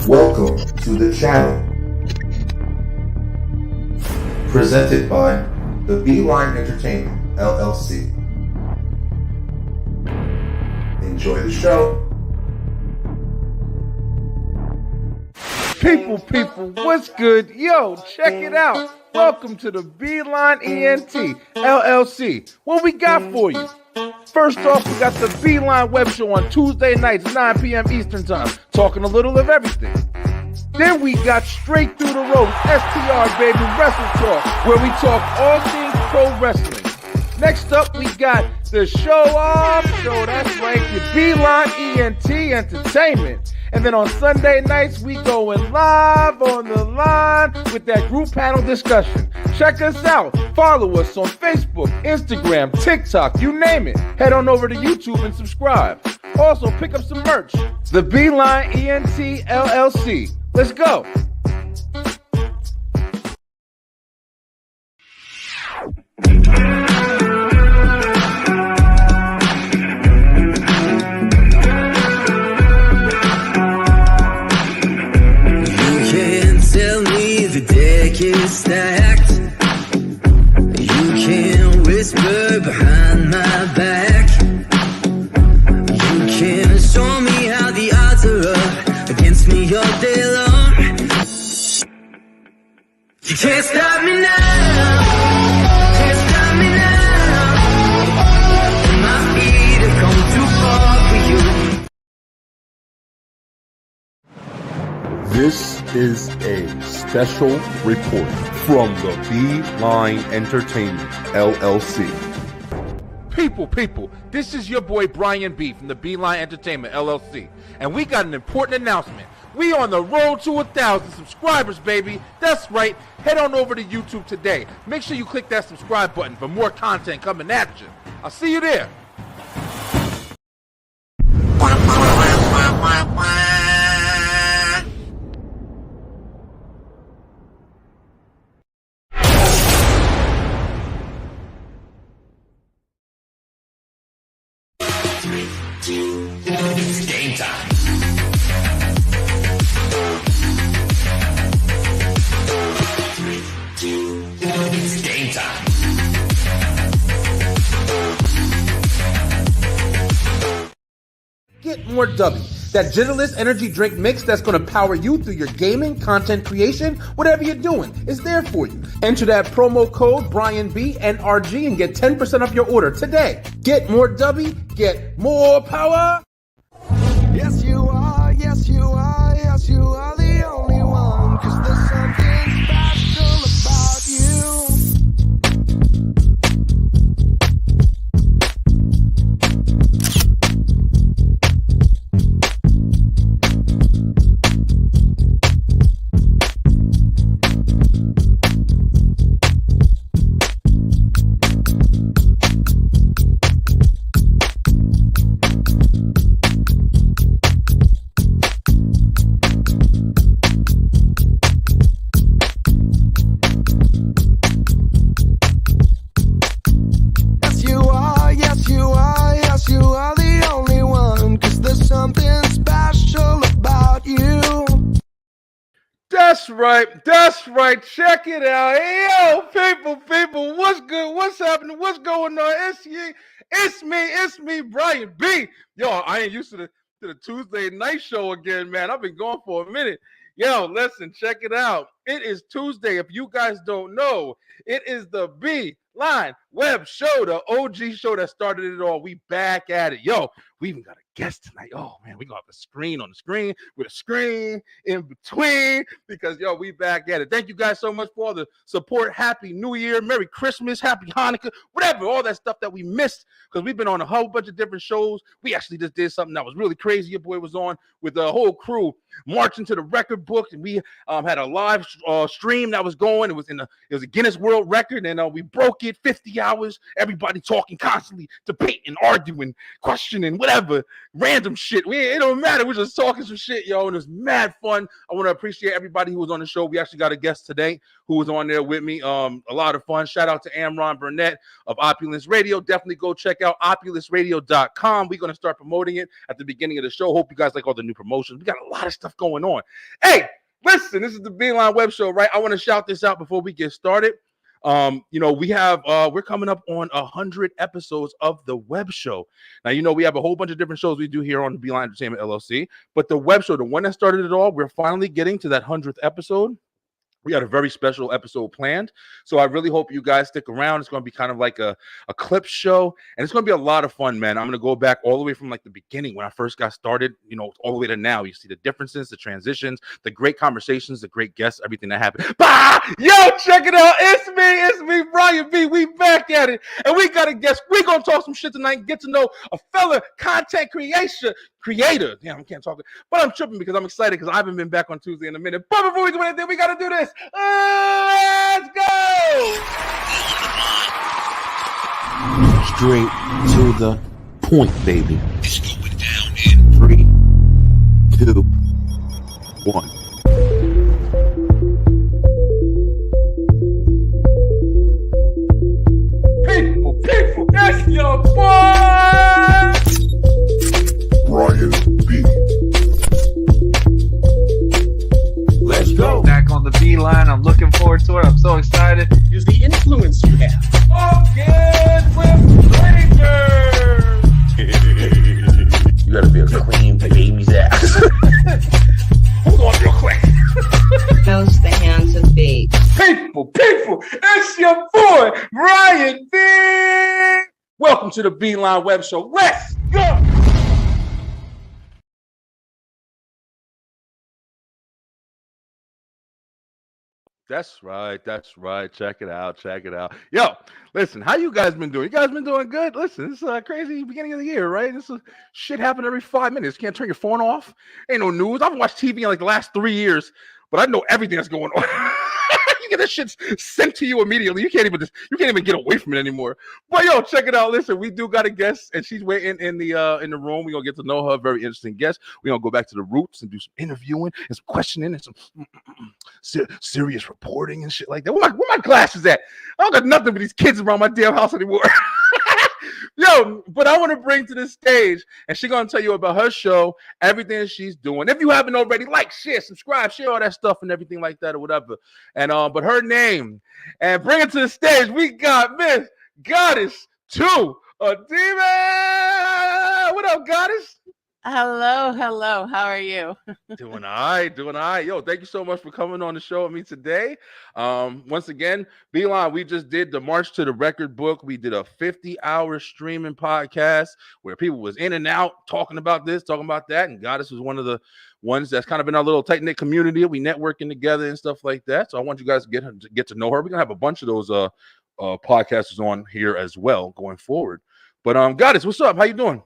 Welcome to the channel. Presented by the Beeline Entertainment, LLC. Enjoy the show. People, what's good? Yo, check it out. Welcome to the Beeline ENT, LLC. What we got for you? First off, we got the Beeline Webshow on Tuesday nights, 9 p.m. Eastern Time, talking a little of everything. Then we got Straight Through the Ropes, STR, baby, Wrestle Talk, where we talk all things pro wrestling. Next up, we got the Show Off Show, that's right, the Beeline ENT Entertainment. And then on Sunday nights, we going live on the line with that group panel discussion. Check us out. Follow us on Facebook, Instagram, TikTok, you name it. Head on over to YouTube and subscribe. Also, pick up some merch. The Beeline ENT LLC. Let's go. Deck is stacked. You can whisper behind my back. You can show me how the odds are up against me all day long. You can't stop me now. Can't stop me now. And my feet have come too far for you. This is a special report from the Beeline Entertainment, LLC. People, this is your boy Brian B from the Beeline Entertainment, LLC. And we got an important announcement. We on the road to 1,000 subscribers, baby. That's right. Head on over to YouTube today. Make sure you click that subscribe button for more content coming at you. I'll see you there. It's game time. It's game time. Get more W. That Gentlest energy drink mix that's going to power you through your gaming, content creation, whatever you're doing, is there for you. Enter that promo code BrianB NRG and get 10% off your order today. Get more W, get more power. Yes, you are, yes, you are, yes, you are the only one. 'Cause there's something special about you. That's right. Check it out. Hey, yo, people, what's good? What's happening? What's going on? It's me, Brian B. Yo, I ain't used to the Tuesday night show again, man. I've been going for a minute. Yo, listen, check it out. It is Tuesday. If you guys don't know, it is the Beeline Web Show, the OG show that started it all. We back at it. Yo, we even got a guest tonight. Oh, man, we going to have a screen on the screen with a screen in between because, yo, we back at it. Thank you guys so much for all the support. Happy New Year. Merry Christmas. Happy Hanukkah. Whatever, all that stuff that we missed because we've been on a whole bunch of different shows. We actually just did something that was really crazy. Your boy was on with the whole crew marching to the record book, and we had a live stream that was going. It was a Guinness World Record, and we broke it 50 hours. Everybody talking constantly, debating, arguing, questioning, whatever. random shit. It don't matter. We're just talking some shit, yo, and it's mad fun. I want to appreciate everybody who was on the show. We actually got a guest today who was on there with me. A lot of fun. Shout out to Amron Burnett of Opulence Radio. Definitely go check out opulanceradio.com. We're going to start promoting it at the beginning of the show. Hope you guys like all the new promotions. We got a lot of stuff going on. Hey, listen, this is the Beeline Web Show, right? I want to shout this out before we get started. We're coming up on 100 episodes of the Web Show. Now, we have a whole bunch of different shows we do here on the Beeline Entertainment LLC, but the Web Show, the one that started it all, we're finally getting to that 100th episode. We got a very special episode planned. So I really hope you guys stick around. It's going to be kind of like a clip show. And it's going to be a lot of fun, man. I'm going to go back all the way from like the beginning when I first got started, all the way to now. You see the differences, the transitions, the great conversations, the great guests, everything that happened. Bah! Yo, check it out. It's me, Brian B. We back at it. And we got a guest. We're going to talk some shit tonight and get to know a fella content creator. Damn, I can't talk. But I'm tripping because I'm excited because I haven't been back on Tuesday in a minute. But before we do anything, we got to do this. Let's go! Straight to the point, baby. It's going down in 3, 2, 1. People, that's your boy! Brian B. Let's go. Back on the Beeline. I'm looking forward to it. I'm so excited. Is the influence you have. Again with flavor! You gotta be a clean baby's ass. Hold on real quick. Knows the hands of fate. People, it's your boy, Brian B. Welcome to the Beeline Web Show. Let's go! That's right. Check it out. Yo, listen, how you guys been doing? You guys been doing good? Listen, it's a crazy beginning of the year, right? This is shit happen every 5 minutes. You can't turn your phone off. Ain't no news. I've watched TV in like the last 3 years, but I know everything that's going on. You get that shit sent to you immediately. You can't even get away from it anymore. But yo, check it out. Listen, we do got a guest, and she's waiting in the room. We're gonna get to know her. Very interesting guest. We're gonna go back to the roots and do some interviewing and some questioning and some serious reporting and shit like that. Where my glasses at? I don't got nothing but these kids around my damn house anymore. Yo, but I want to bring to the stage, and she's going to tell you about her show, everything that she's doing. If you haven't already, like, share, subscribe, share all that stuff and everything like that or whatever. And but her name, and bring it to the stage, we got Miss Goddess 2 Adima. What up, Goddess? Hello. How are you? Doing all right. Yo, thank you so much for coming on the show with me today. Once again, Beeline, we just did the March to the Record book. We did a 50-hour streaming podcast where people was in and out talking about this, talking about that, and Goddess was one of the ones that's kind of in our little tight-knit community. We networking together and stuff like that. So I want you guys to get to know her. We're gonna have a bunch of those podcasters on here as well going forward. But Goddess, what's up? How you doing?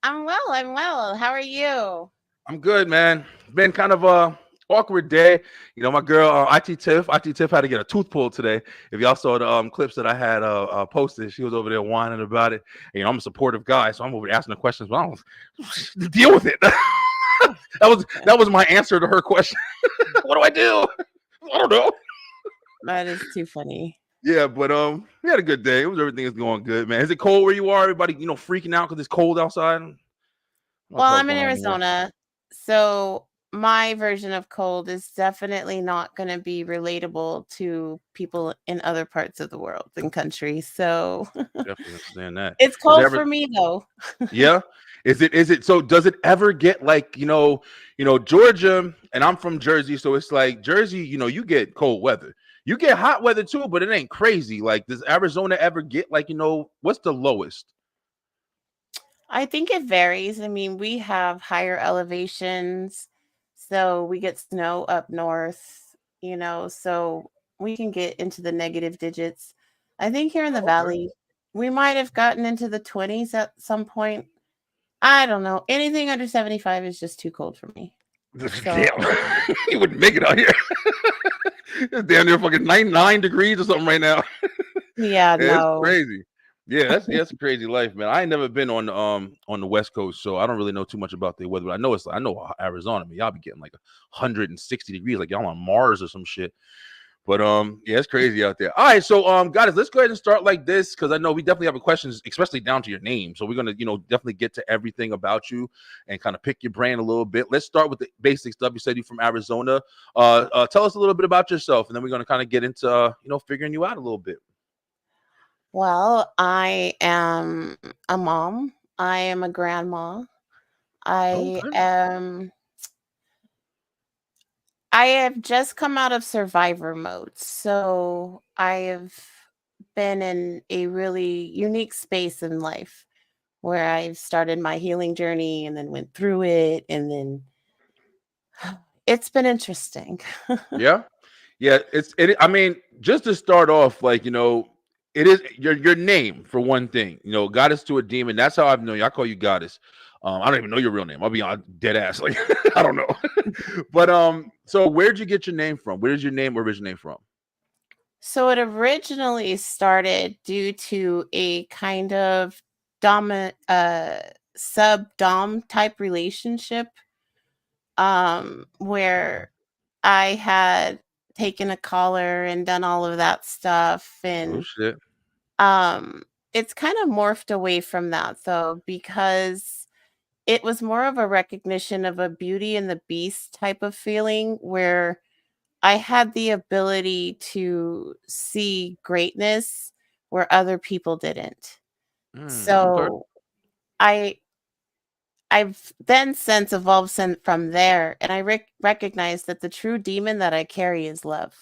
I'm well. How are you? I'm good, man. It's been kind of a awkward day. My girl, IT Tiff had to get a tooth pulled today. If y'all saw the clips that I had posted, she was over there whining about it. And, I'm a supportive guy, so I'm over there asking the questions, but I don't deal with it. that was my answer to her question. What do I do? I don't know. That is too funny. Yeah, but we had a good day. Everything is going good, man. Is it cold where you are? Everybody, freaking out because it's cold outside? Well, I'm in Arizona, so my version of cold is definitely not going to be relatable to people in other parts of the world and country. So definitely understand that. It's cold for me though. Yeah. Is it so does it ever get like, Georgia, and I'm from Jersey, so it's like Jersey, you get cold weather. You get hot weather too, but it ain't crazy. Like, does Arizona ever get like, what's the lowest? I think it varies. I mean, we have higher elevations, so we get snow up north, so we can get into the negative digits. I think here in the valley, we might have gotten into the 20s at some point. I don't know. Anything under 75 is just too cold for me. So, damn, you wouldn't make it out here. It's down there fucking 99 degrees or something right now. Yeah, no. It's crazy. That's a crazy life, man. I ain't never been on the West Coast, so I don't really know too much about the weather. But I know Arizona. I mean, y'all be getting like 160 degrees, like y'all on Mars or some shit. But yeah, it's crazy out there. All right, so guys, let's go ahead and start like this because I know we definitely have questions, especially down to your name. So we're gonna, definitely get to everything about you and kind of pick your brain a little bit. Let's start with the basic stuff. You said you're from Arizona. Tell us a little bit about yourself, and then we're gonna kind of get into figuring you out a little bit. Well, I am a mom. I am a grandma. I Okay. am I have just come out of survivor mode. So I have been in a really unique space in life where I've started my healing journey and then went through it and then it's been interesting. Yeah. Yeah, I mean, just to start off, like, it is your name for one thing. Goddess to a demon. That's how I've known you. I call you goddess. I don't even know your real name. I'll be on dead ass. Like, I don't know. But so where'd you get your name from? Where does your name originate from? So it originally started due to a kind of dominant sub-dom type relationship where I had taken a collar and done all of that stuff Oh and shit. it's kind of morphed away from that though because it was more of a recognition of a Beauty and the Beast type of feeling where I had the ability to see greatness where other people didn't. Okay. So I I've then since evolved from there, and I recognize that the true demon that I carry is love.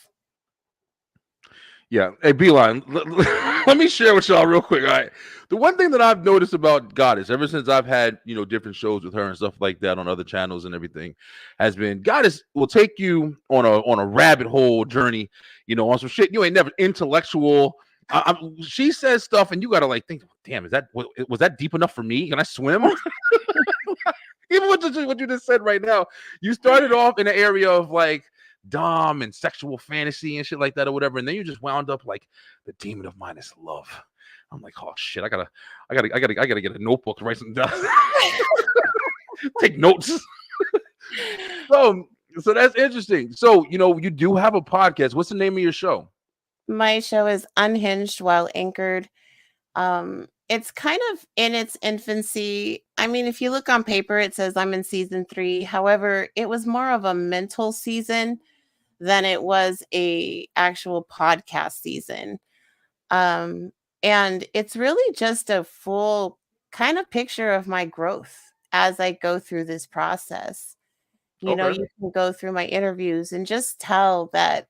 Yeah. Hey, Beeline, let me share with y'all real quick. All right. The one thing that I've noticed about Goddess, ever since I've had, different shows with her and stuff like that on other channels and everything, has been Goddess will take you on a rabbit hole journey, on some shit you ain't never intellectual. She says stuff and you gotta like think, damn, was that deep enough for me? Can I swim? Even what you just said right now, you started off in an area of like dom and sexual fantasy and shit like that or whatever, and then you just wound up like the demon of mine is love. I'm like, oh shit, I gotta get a notebook to write something down. Take notes. So that's interesting. So you do have a podcast. What's the name of your show? My show is Unhinged While Anchored. It's kind of in its infancy. I mean, if you look on paper, it says I'm in season 3. However, it was more of a mental season than it was a actual podcast season. And it's really just a full kind of picture of my growth as I go through this process. Okay. You can go through my interviews and just tell that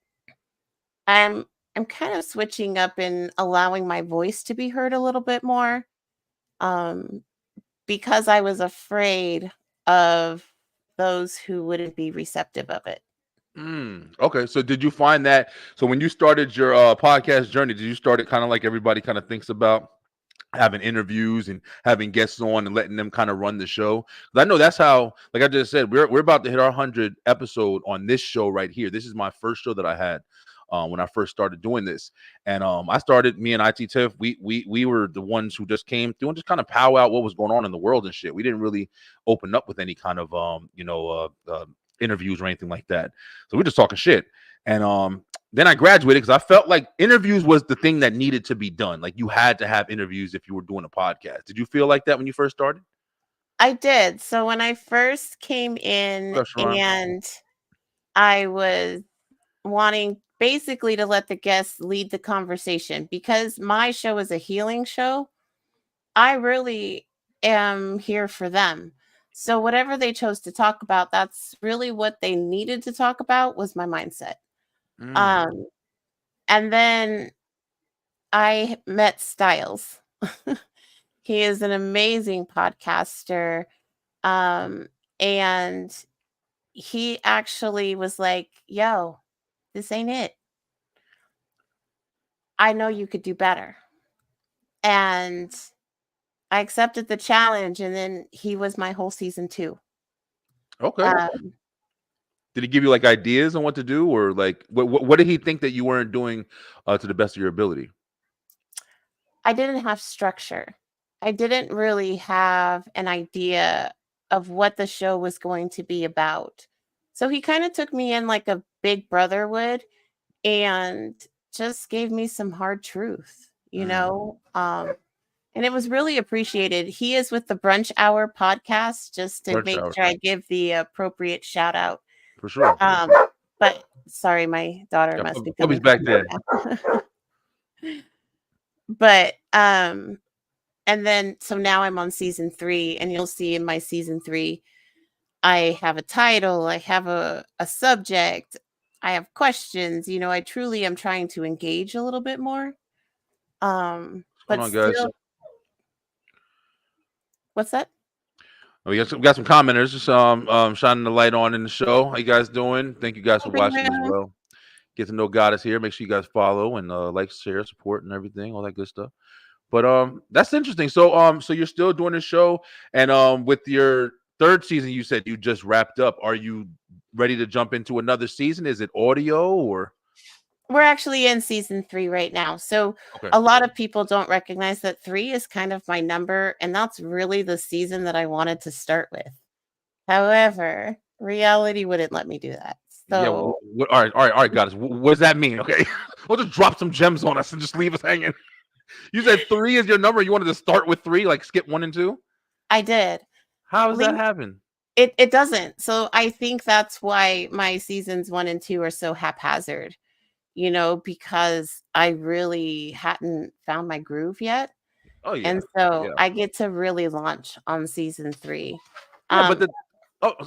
I'm I'm kind of switching up and allowing my voice to be heard a little bit more. Um, because I was afraid of those who wouldn't be receptive of it. Okay. So did you find that? So when you started your podcast journey, did you start it kind of like everybody kind of thinks about having interviews and having guests on and letting them kind of run the show? 'Cause I know that's how, like I just said, we're about to hit our 100th episode on this show right here. This is my first show that I had when I first started doing this, and I started me and IT Tiff. We were the ones who just came through and just kind of pow out what was going on in the world and shit. We didn't really open up with any kind of interviews or anything like that. So we're just talking shit. And then I graduated because I felt like interviews was the thing that needed to be done. Like you had to have interviews if you were doing a podcast. Did you feel like that when you first started? I did. So when I first came in That's right. and I was wanting basically to let the guests lead the conversation because my show is a healing show. I really am here for them. So whatever they chose to talk about, that's really what they needed to talk about was my mindset. Mm, Um, and then I met Styles. He is an amazing podcaster. Um, and he actually was like, yo, this ain't it. I know you could do better. And I accepted the challenge. And then he was my whole season 2. okay. Um, Did he give you like ideas on what to do, or like what did he think that you weren't doing to the best of your ability? I didn't have structure. I didn't really have an idea of what the show was going to be about. So he kind of took me in like a big brother would and just gave me some hard truth, and it was really appreciated. He is with the Brunch Hour podcast, just to Brunch make Hour. sure I give the appropriate shout out. For sure. But sorry, my daughter must be Kobe's coming back home there. now. But and then so now I'm on season 3, and you'll see in my season 3, I have a title, I have a subject, I have questions. I truly am trying to engage a little bit more. What's But going on, guys? still, what's that? Oh, we got some commenters just shining the light on in the show. How you guys doing? Thank you guys for watching as well. Get to know Goddess here. Make sure you guys follow and like, share, support, and everything, all that good stuff. But that's interesting. So so you're still doing the show, and with your 3rd season, you said you just wrapped up. Are you ready to jump into another season? Is it audio or? We're actually in season 3 right now. So Okay. a lot of people don't recognize that 3 is kind of my number, and that's really the season that I wanted to start with. However, reality wouldn't let me do that. Yeah. So All right, Goddess. What does that mean? Okay, we'll just drop some gems on us and just leave us hanging. You said 3 is your number. You wanted to start with 3, like skip 1 and 2. I did. How does that happen? It doesn't. So I think that's why my seasons 1 and 2 are so haphazard. Because I really hadn't found my groove yet. Oh yeah. And so I get to really launch on season 3. Yeah, but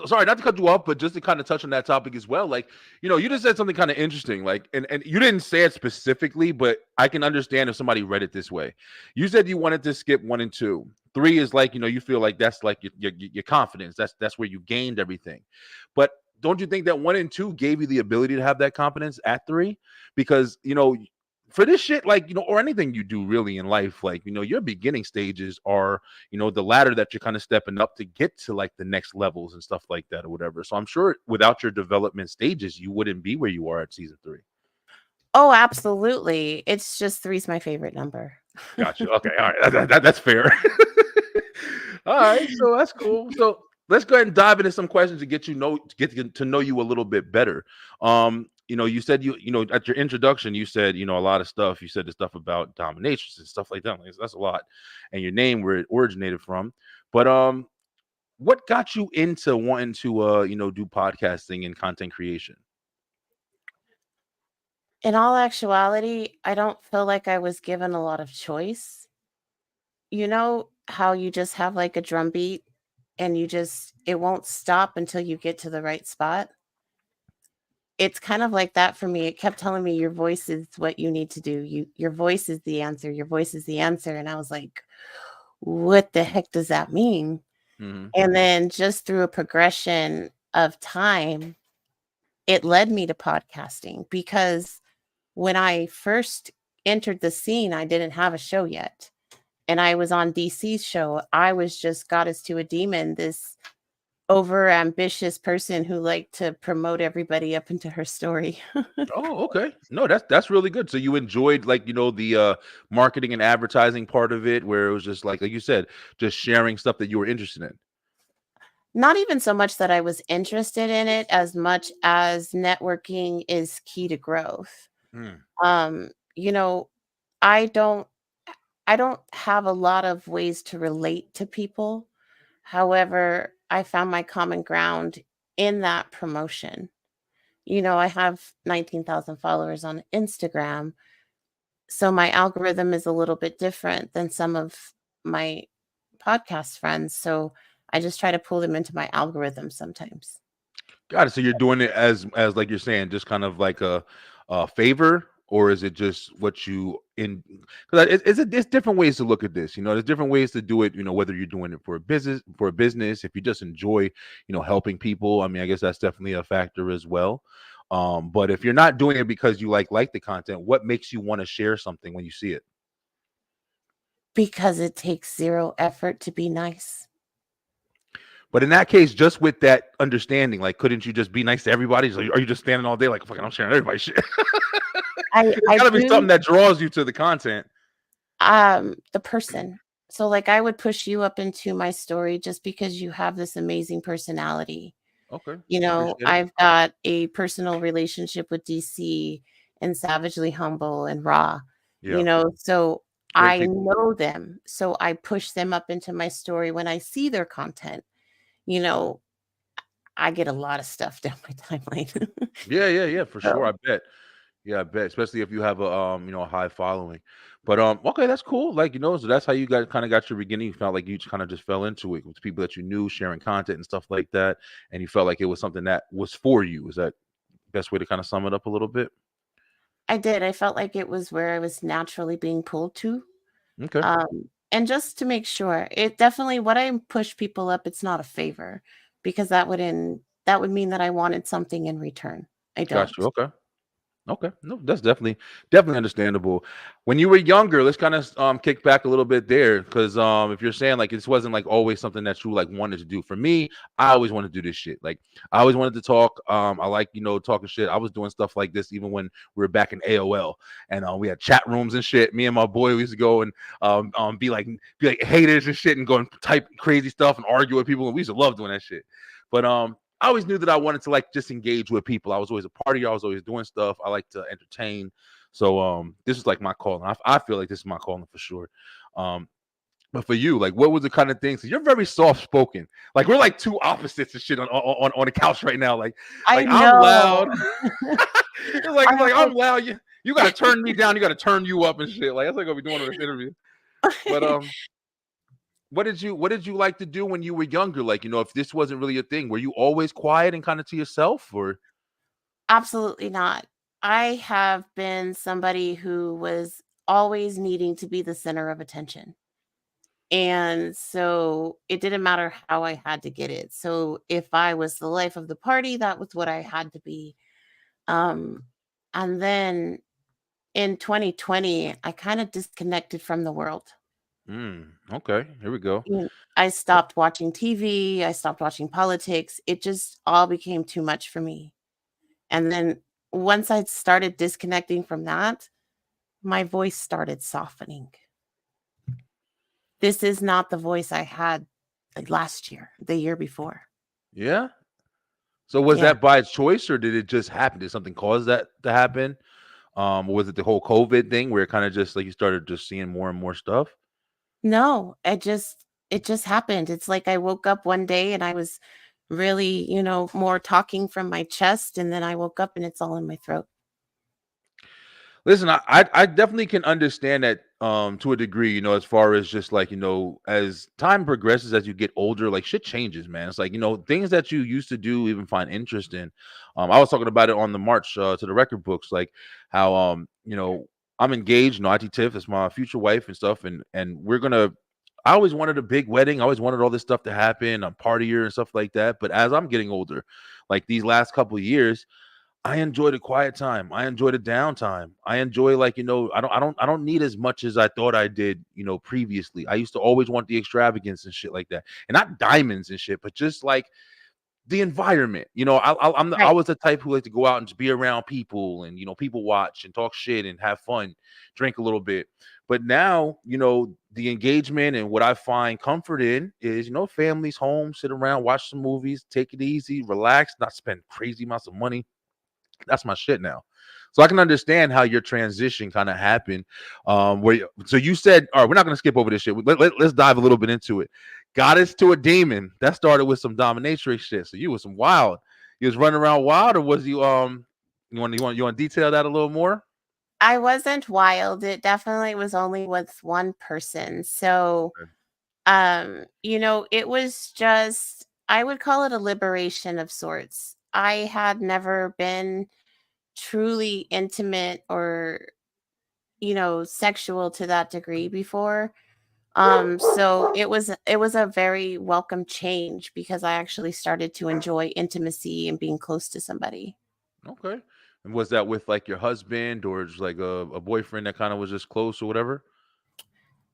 sorry, not to cut you off, but just to kind of touch on that topic as well. Like, you just said something kind of interesting. Like, and you didn't say it specifically, but I can understand if somebody read it this way. You said you wanted to skip 1 and 2. 3 is like, you feel like that's like your confidence. That's where you gained everything. But don't you think that 1 and 2 gave you the ability to have that confidence at 3? Because, for this shit, like, or anything you do really in life, like, your beginning stages are, the ladder that you're kind of stepping up to get to like the next levels and stuff like that or whatever. So I'm sure without your development stages, you wouldn't be where you are at season 3. Oh, absolutely. It's just 3's my favorite number. Gotcha. Okay. All right. That's fair. All right. So that's cool. So let's go ahead and dive into some questions to get to know you a little bit better. You said at your introduction, you said, a lot of stuff. You said the stuff about dominatrix and stuff like that. Like, that's a lot. And your name, where it originated from. But what got you into wanting to do podcasting and content creation? In all actuality, I don't feel like I was given a lot of choice. You know how you just have like a drum beat and it won't stop until you get to the right spot? It's kind of like that for me. It kept telling me your voice is what you need to do. Your voice is the answer. Your voice is the answer. And I was like, what the heck does that mean? Mm-hmm. And then just through a progression of time, it led me to podcasting, because when I first entered the scene, I didn't have a show yet. And I was on DC's show. I was just Goddess to a Demon, this over ambitious person who liked to promote everybody up into her story. Oh, okay. No, that's really good. So you enjoyed, like, the marketing and advertising part of it, where it was just like you said, just sharing stuff that you were interested in. Not even so much that I was interested in it, as much as networking is key to growth. I don't have a lot of ways to relate to people. However, I found my common ground in that promotion. I have 19,000 followers on Instagram, so my algorithm is a little bit different than some of my podcast friends. So I just try to pull them into my algorithm sometimes. Got it. So you're doing it as like you're saying, just kind of like a favor, or is it just what you in? Because it's different ways to look at this. There's different ways to do it. Whether you're doing it for a business, if you just enjoy, helping people. I mean, I guess that's definitely a factor as well. But if you're not doing it because you like the content, what makes you want to share something when you see it? Because it takes 0 effort to be nice. But in that case, just with that understanding, like, couldn't you just be nice to everybody? So are you just standing all day like, fucking, I'm sharing everybody's shit? It's gotta be something that draws you to the content. The person. So like I would push you up into my story just because you have this amazing personality. Okay, You know, appreciate it. I've got a personal relationship with DC and Savagely Humble and Raw, Yeah, so great I people. know them. So I push them up into my story when I see their content. You know, I get a lot of stuff down my timeline. Yeah, yeah, yeah, for sure. So I bet. Yeah, I bet, especially if you have a a high following. But okay, that's cool. Like, so that's how you got your beginning. You felt like you kind of just fell into it with people that you knew sharing content and stuff like that, and you felt like it was something that was for you. Is that best way to kind of sum it up a little bit? I did. I felt like it was where I was naturally being pulled to. Okay, And just to make sure, it definitely what I push people up, it's not a favor because that would mean that I wanted something in return. I got you. don't. Okay. Okay, no, that's definitely understandable. When you were younger, let's kind of kick back a little bit there, because if you're saying like this wasn't like always something that you like wanted to do. For me, I always wanted to do this shit. Like I always wanted to talk. I like talking shit. I was doing stuff like this even when we were back in AOL, and we had chat rooms and shit. Me and my boy we used to go and be like haters and shit, and go and type crazy stuff and argue with people. And we used to love doing that shit. But I always knew that I wanted to like just engage with people. I was always a partier. I was always doing stuff. I like to entertain. So this is like my calling. I feel like this is my calling for sure. Um, but for you, like, what was the kind of things? You're very soft spoken. Like we're like two opposites and shit on the couch right now. I Like I'm know. loud. it's like I I'm loud. You got to turn me down. You got to turn you up and shit. Like that's what I'm gonna be doing on this interview. But what did you like to do when you were younger? Like, if this wasn't really a thing, were you always quiet and kind of to yourself, or? Absolutely not. I have been somebody who was always needing to be the center of attention. And so it didn't matter how I had to get it. So if I was the life of the party, that was what I had to be. Um, and then in 2020, I kind of disconnected from the world. Okay, here we go. I stopped watching TV, I stopped watching politics. It just all became too much for me. And then once I started disconnecting from that, my voice started softening. This is not the voice I had like last year, the year before. Yeah. So was Yeah. that by choice, or did it just happen? Did something cause that to happen? Or was it the whole COVID thing where it kind of just like you started just seeing more and more stuff? No, it just happened. It's like I woke up one day and I was really, more talking from my chest, and then I woke up and it's all in my throat. Listen, I definitely can understand that to a degree, as far as just like, as time progresses, as you get older, like shit changes, man. It's like, things that you used to do even find interest in. I was talking about it on the march to the record books, like how I'm engaged, IT Tiff is my future wife and stuff, and I always wanted a big wedding. I always wanted all this stuff to happen, a partier and stuff like that. But as I'm getting older, like these last couple of years, I enjoy the quiet time. I enjoy the downtime. I enjoy like, I don't need as much as I thought I did, previously. I used to always want the extravagance and shit like that. And not diamonds and shit, but just like the environment. I Right. was the type who liked to go out and just be around people and, people watch and talk shit and have fun, drink a little bit. But now, the engagement and what I find comfort in is, families home, sit around, watch some movies, take it easy, relax, not spend crazy amounts of money. That's my shit now. So I can understand how your transition kind of happened. So you said, all right, we're not going to skip over this shit. Let's dive a little bit into it. Goddess to a demon. That started with some dominatrix shit. So you was some wild. You was running around wild, or was you want to detail that a little more? I wasn't wild. It definitely was only with one person. So, Okay. it was just, I would call it a liberation of sorts. I had never been truly intimate or, sexual to that degree before. So it was a very welcome change because I actually started to enjoy intimacy and being close to somebody. Okay. And was that with like your husband or just like a boyfriend that kind of was just close or whatever?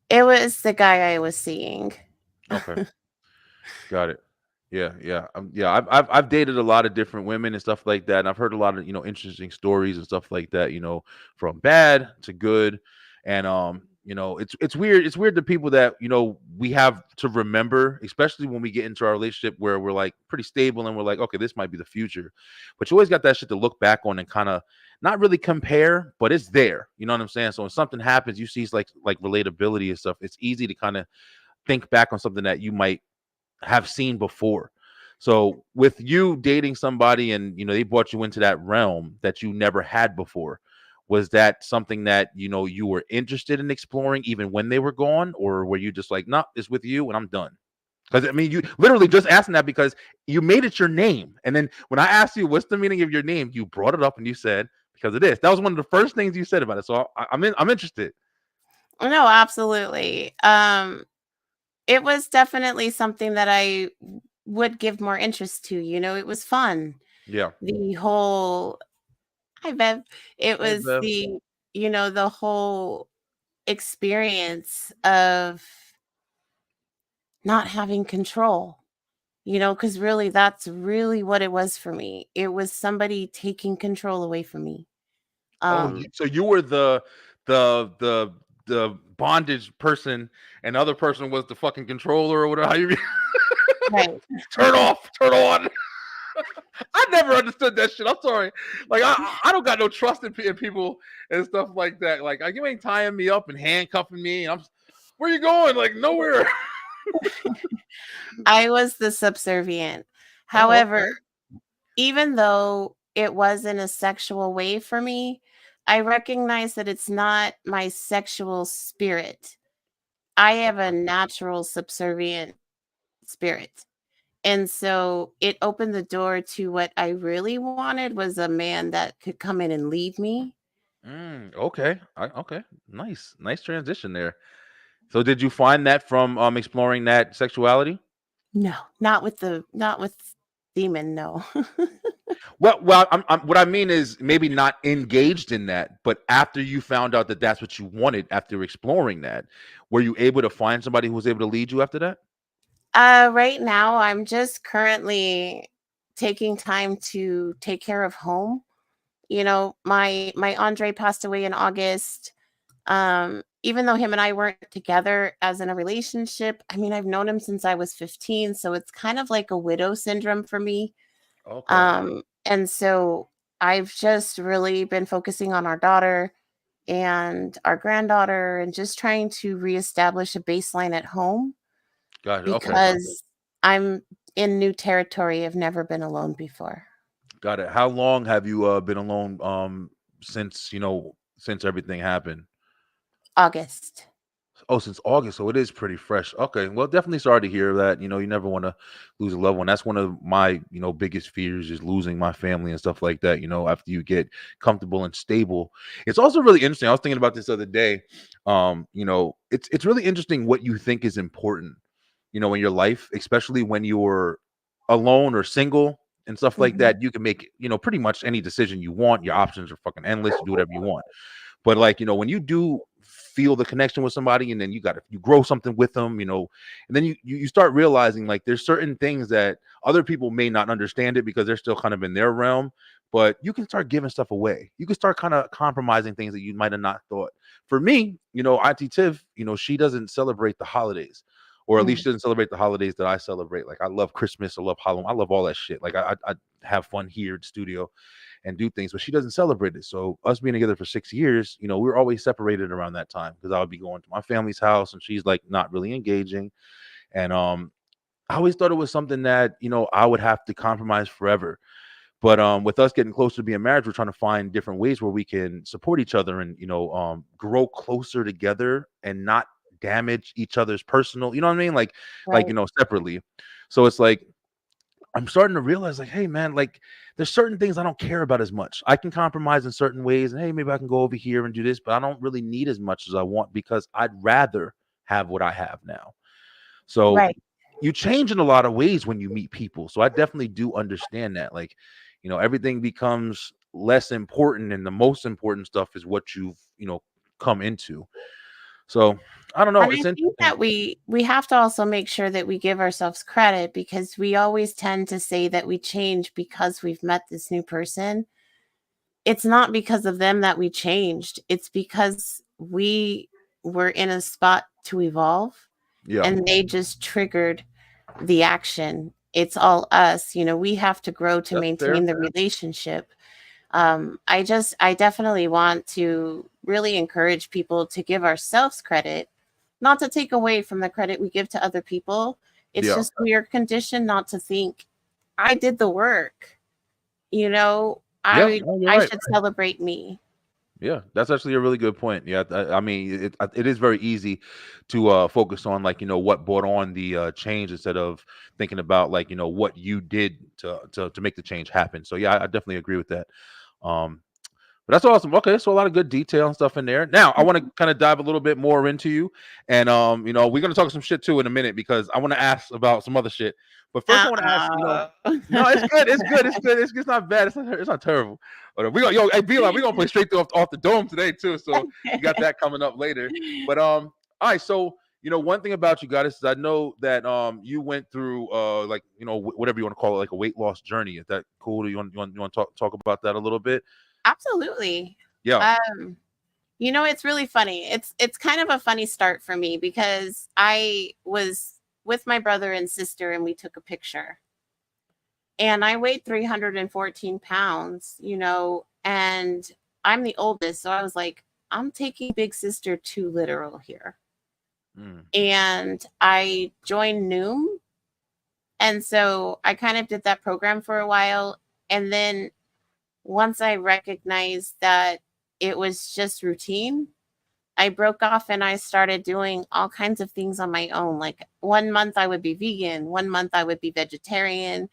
It was the guy I was seeing. Okay. Got it. Yeah, yeah, yeah. I've dated a lot of different women and stuff like that, and I've heard a lot of interesting stories and stuff like that. From bad to good, and it's weird. It's weird to people that we have to remember, especially when we get into our relationship where we're like pretty stable and we're like, okay, this might be the future. But you always got that shit to look back on and kind of not really compare, but it's there. You know what I'm saying? So when something happens, you see it's like relatability and stuff. It's easy to kind of think back on something that you might have seen before. So with you dating somebody and they brought you into that realm that you never had before, was that something that you were interested in exploring even when they were gone, or were you just like, no, it's with you and I'm done? Because I mean, you literally just asking that because you made it your name, and then when I asked you what's the meaning of your name, you brought it up and you said because it is. That was one of the first things you said about it. So I'm interested. No, absolutely. It was definitely something that I would give more interest to. It was fun. Yeah. The whole Hi, Bev. It Hey, was Bev. the whole experience of not having control, because really that's really what it was for me. It was somebody taking control away from me. Oh, so you were the the bondage person, and the other person was the fucking controller or whatever. How you Right. turn off, turn on. I never understood that shit. I'm sorry. Like I don't got no trust in people and stuff like that. Like you ain't tying me up and handcuffing me. And where you going? Like nowhere. I was the subservient. Oh, However, okay. even though it was in a sexual way for me, I recognize that it's not my sexual spirit. I have a natural subservient spirit. And so it opened the door to what I really wanted was a man that could come in and lead me. Okay. Okay. Nice transition there. So did you find that from exploring that sexuality? No, not with demon, no. Well, what I mean is maybe not engaged in that, but after you found out that that's what you wanted, after exploring that, were you able to find somebody who was able to lead you after that? Right now I'm just currently taking time to take care of home. My Andre passed away in August. Even though him and I weren't together as in a relationship, I mean, I've known him since I was 15, so it's kind of like a widow syndrome for me. Okay. And so I've just really been focusing on our daughter and our granddaughter and just trying to reestablish a baseline at home Got it. Okay. because I'm in new territory. I've never been alone before. Got it. How long have you been alone since, since everything happened? August. Oh, since August, so it is pretty fresh. Okay, well, definitely sorry to hear that. You never want to lose a loved one. That's one of my, biggest fears is losing my family and stuff like that. After you get comfortable and stable, it's also really interesting. I was thinking about this the other day. It's really interesting what you think is important, in your life, especially when you're alone or single and stuff like Mhm. that. You can make, pretty much any decision you want. Your options are fucking endless. You do whatever you want. But like, when you do feel the connection with somebody and then you grow something with them, and then you start realizing like there's certain things that other people may not understand it because they're still kind of in their realm, but you can start giving stuff away. You can start kind of compromising things that you might have not thought. For me, Auntie Tiff, she doesn't celebrate the holidays. Or at least Mm. she doesn't celebrate the holidays that I celebrate. Like I love Christmas, I love Halloween, I love all that shit. Like I have fun here at the studio and do things, but she doesn't celebrate it. So us being together for 6 years, we were always separated around that time because I would be going to my family's house and she's like not really engaging. And I always thought it was something that, I would have to compromise forever. But with us getting closer to being married, we're trying to find different ways where we can support each other and, grow closer together and not damage each other's personal, you know what I mean? Like, Right. separately. So it's like I'm starting to realize, like, hey, man, like, there's certain things I don't care about as much. I can compromise in certain ways, and hey, maybe I can go over here and do this, but I don't really need as much as I want because I'd rather have what I have now. So Right. you change in a lot of ways when you meet people. So I definitely do understand that. Like, everything becomes less important, and the most important stuff is what you've, come into. So I don't know. And It's I think interesting. that we have to also make sure that we give ourselves credit because we always tend to say that we change because we've met this new person. It's not because of them that we changed. It's because we're in a spot to evolve, Yeah, and they just triggered the action. It's all us. We have to grow to that's fair. maintain the relationship. I definitely want to really encourage people to give ourselves credit, not to take away from the credit we give to other people. It's Yeah, just we are conditioned not to think, I did the work. yeah. No, you're I right. should celebrate me. Yeah, that's actually a really good point. Yeah, I mean, it is very easy to focus on like what brought on the change instead of thinking about like what you did to make the change happen. So yeah, I definitely agree with that. Um, But that's awesome. Okay, so a lot of good detail and stuff in there. Now, I want to kind of dive a little bit more into you, and we're gonna talk some shit too in a minute because I want to ask about some other shit. But first, I want to ask, Uh, no, it's good, it's good, it's good, it's not bad, it's not terrible. We gonna yo, hey, Beeline, we gonna play straight through off the dome today too, so we got that coming up later. But all right, so one thing about you guys is I know that you went through like whatever you want to call it, like a weight loss journey. Is that cool? Do you want to talk about that a little bit? Absolutely. Yeah. Um, it's really funny. It's kind of a funny start for me because I was with my brother and sister and we took a picture. And I weighed 314 pounds, and I'm the oldest. So I was like, I'm taking big sister too literal here. Mm. And I joined Noom. And so I kind of did that program for a while. And then once I recognized that it was just routine, I broke off and I started doing all kinds of things on my own. Like 1 month I would be vegan, 1 month I would be vegetarian,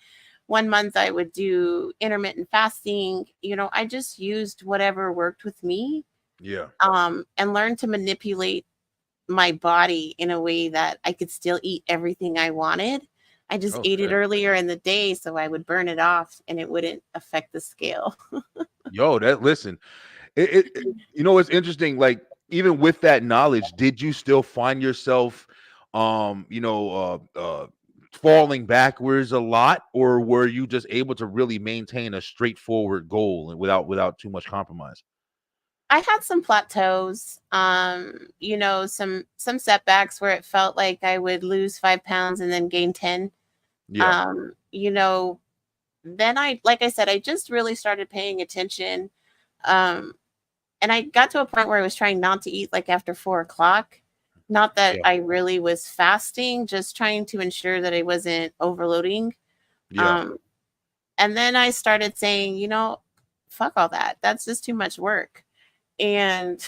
1 month I would do intermittent fasting. I just used whatever worked with me, Yeah. and learned to manipulate my body in a way that I could still eat everything I wanted. I just ate it Okay. earlier in the day so I would burn it off and it wouldn't affect the scale. Yo, listen, it's interesting. Like, even with that knowledge, did you still find yourself, falling backwards a lot, or were you just able to really maintain a straightforward goal and without too much compromise? I had some plateaus, some setbacks where it felt like I would lose 5 pounds and then gain 10. Yeah. Um, you know, then like I said, I just really started paying attention. Um, and I got to a point where I was trying not to eat like after 4 o'clock. Not that Yeah. I really was fasting, just trying to ensure that I wasn't overloading. Yeah. Um, and then I started saying, fuck all that. That's just too much work. And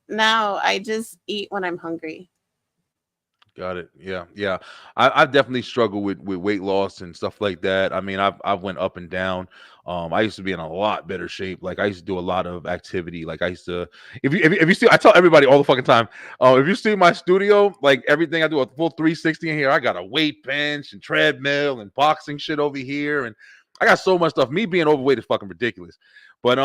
now I just eat when I'm hungry. Got it. Yeah, yeah. I've definitely struggled with weight loss and stuff like that. I mean, I've went up and down. I used to be in a lot better shape. Like I used to do a lot of activity. Like I used to, if you see, I tell everybody all the fucking time. If you see my studio, like everything I do a full 360 in here. I got a weight bench and treadmill and boxing shit over here, and I got so much stuff. Me being overweight is fucking ridiculous. But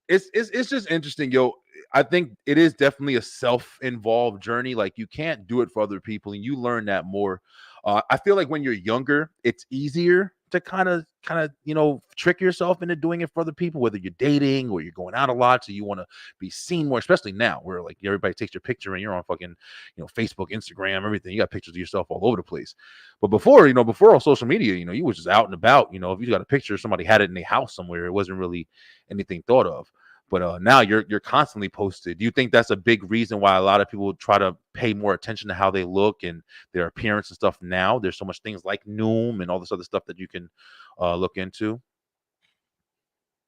it's just interesting, yo. I think it is definitely a self-involved journey. Like you can't do it for other people, and you learn that more. I feel like when you're younger, it's easier to kind of trick yourself into doing it for other people, whether you're dating or you're going out a lot, so you want to be seen more. Especially now, where like everybody takes your picture and you're on fucking Facebook, Instagram, everything. You got pictures of yourself all over the place. But before all social media, you was just out and about. If you got a picture, somebody had it in their house somewhere. It wasn't really anything thought of. But now you're constantly posted. Do you think that's a big reason why a lot of people try to pay more attention to how they look and their appearance and stuff now? There's so much things like Noom and all this other stuff that you can look into.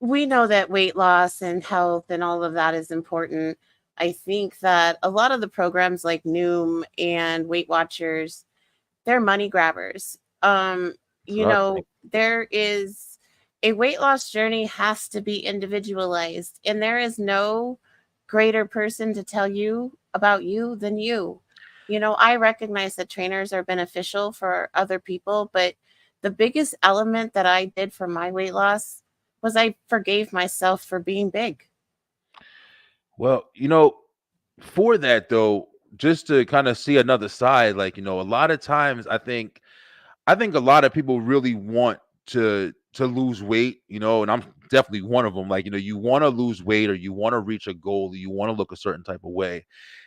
We know that weight loss and health and all of that is important. I think that a lot of the programs like Noom and Weight Watchers, they're money grabbers. That's what I think. There is a weight loss journey has to be individualized, and there is no greater person to tell you about you than you. I recognize that trainers are beneficial for other people, but the biggest element that I did for my weight loss was I forgave myself for being big. Well, for that though, just to kind of see another side, like a lot of times I think a lot of people really want to to lose weight, and I'm definitely one of them. Like, you want to lose weight or you want to reach a goal, or you want to look a certain type of way.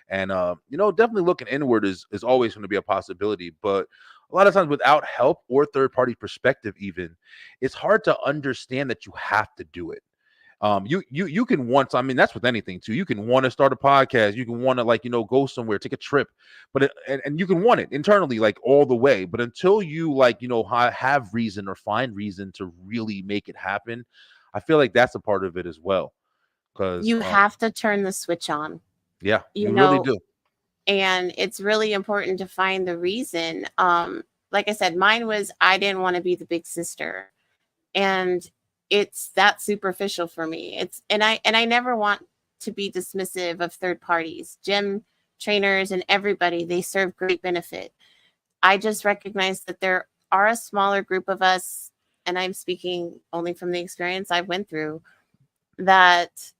And, definitely looking inward is always going to be a possibility. But a lot of times without help or third party perspective, even, it's hard to understand that you have to do it. You can want to, I mean, that's with anything too. You can want to start a podcast, you can want to, like, go somewhere, take a trip, but and you can want it internally, like, all the way. But until you, like, have reason or find reason to really make it happen, I feel like that's a part of it as well. Because You have to turn the switch on, yeah, you you really know, do. and it's really important to find the reason. Like I said, mine was I didn't want to be the big sister, and it's that superficial for me. And I never want to be dismissive of third parties, gym trainers, and everybody. They serve great benefit. I just recognize that there are a smaller group of us, and I'm speaking only from the experience I went through, that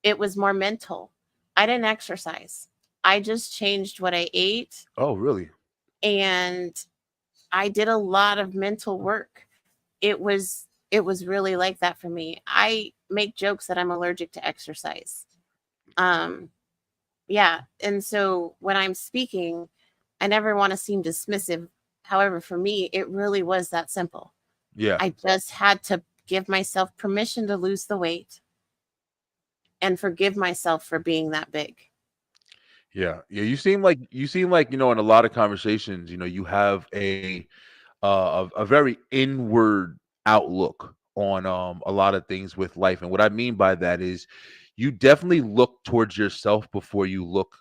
it was more mental. I didn't exercise. I just changed what I ate, Oh, really? and I did a lot of mental work. It was really like that for me. I make jokes that I'm allergic to exercise. Um yeah, and so when I'm speaking, I never want to seem dismissive. However, for me, it really was that simple. Yeah. I just had to give myself permission to lose the weight and forgive myself for being that big. Yeah, yeah. You seem like in a lot of conversations, you have a very inward outlook on a lot of things with life. And what I mean by that is you definitely look towards yourself before you look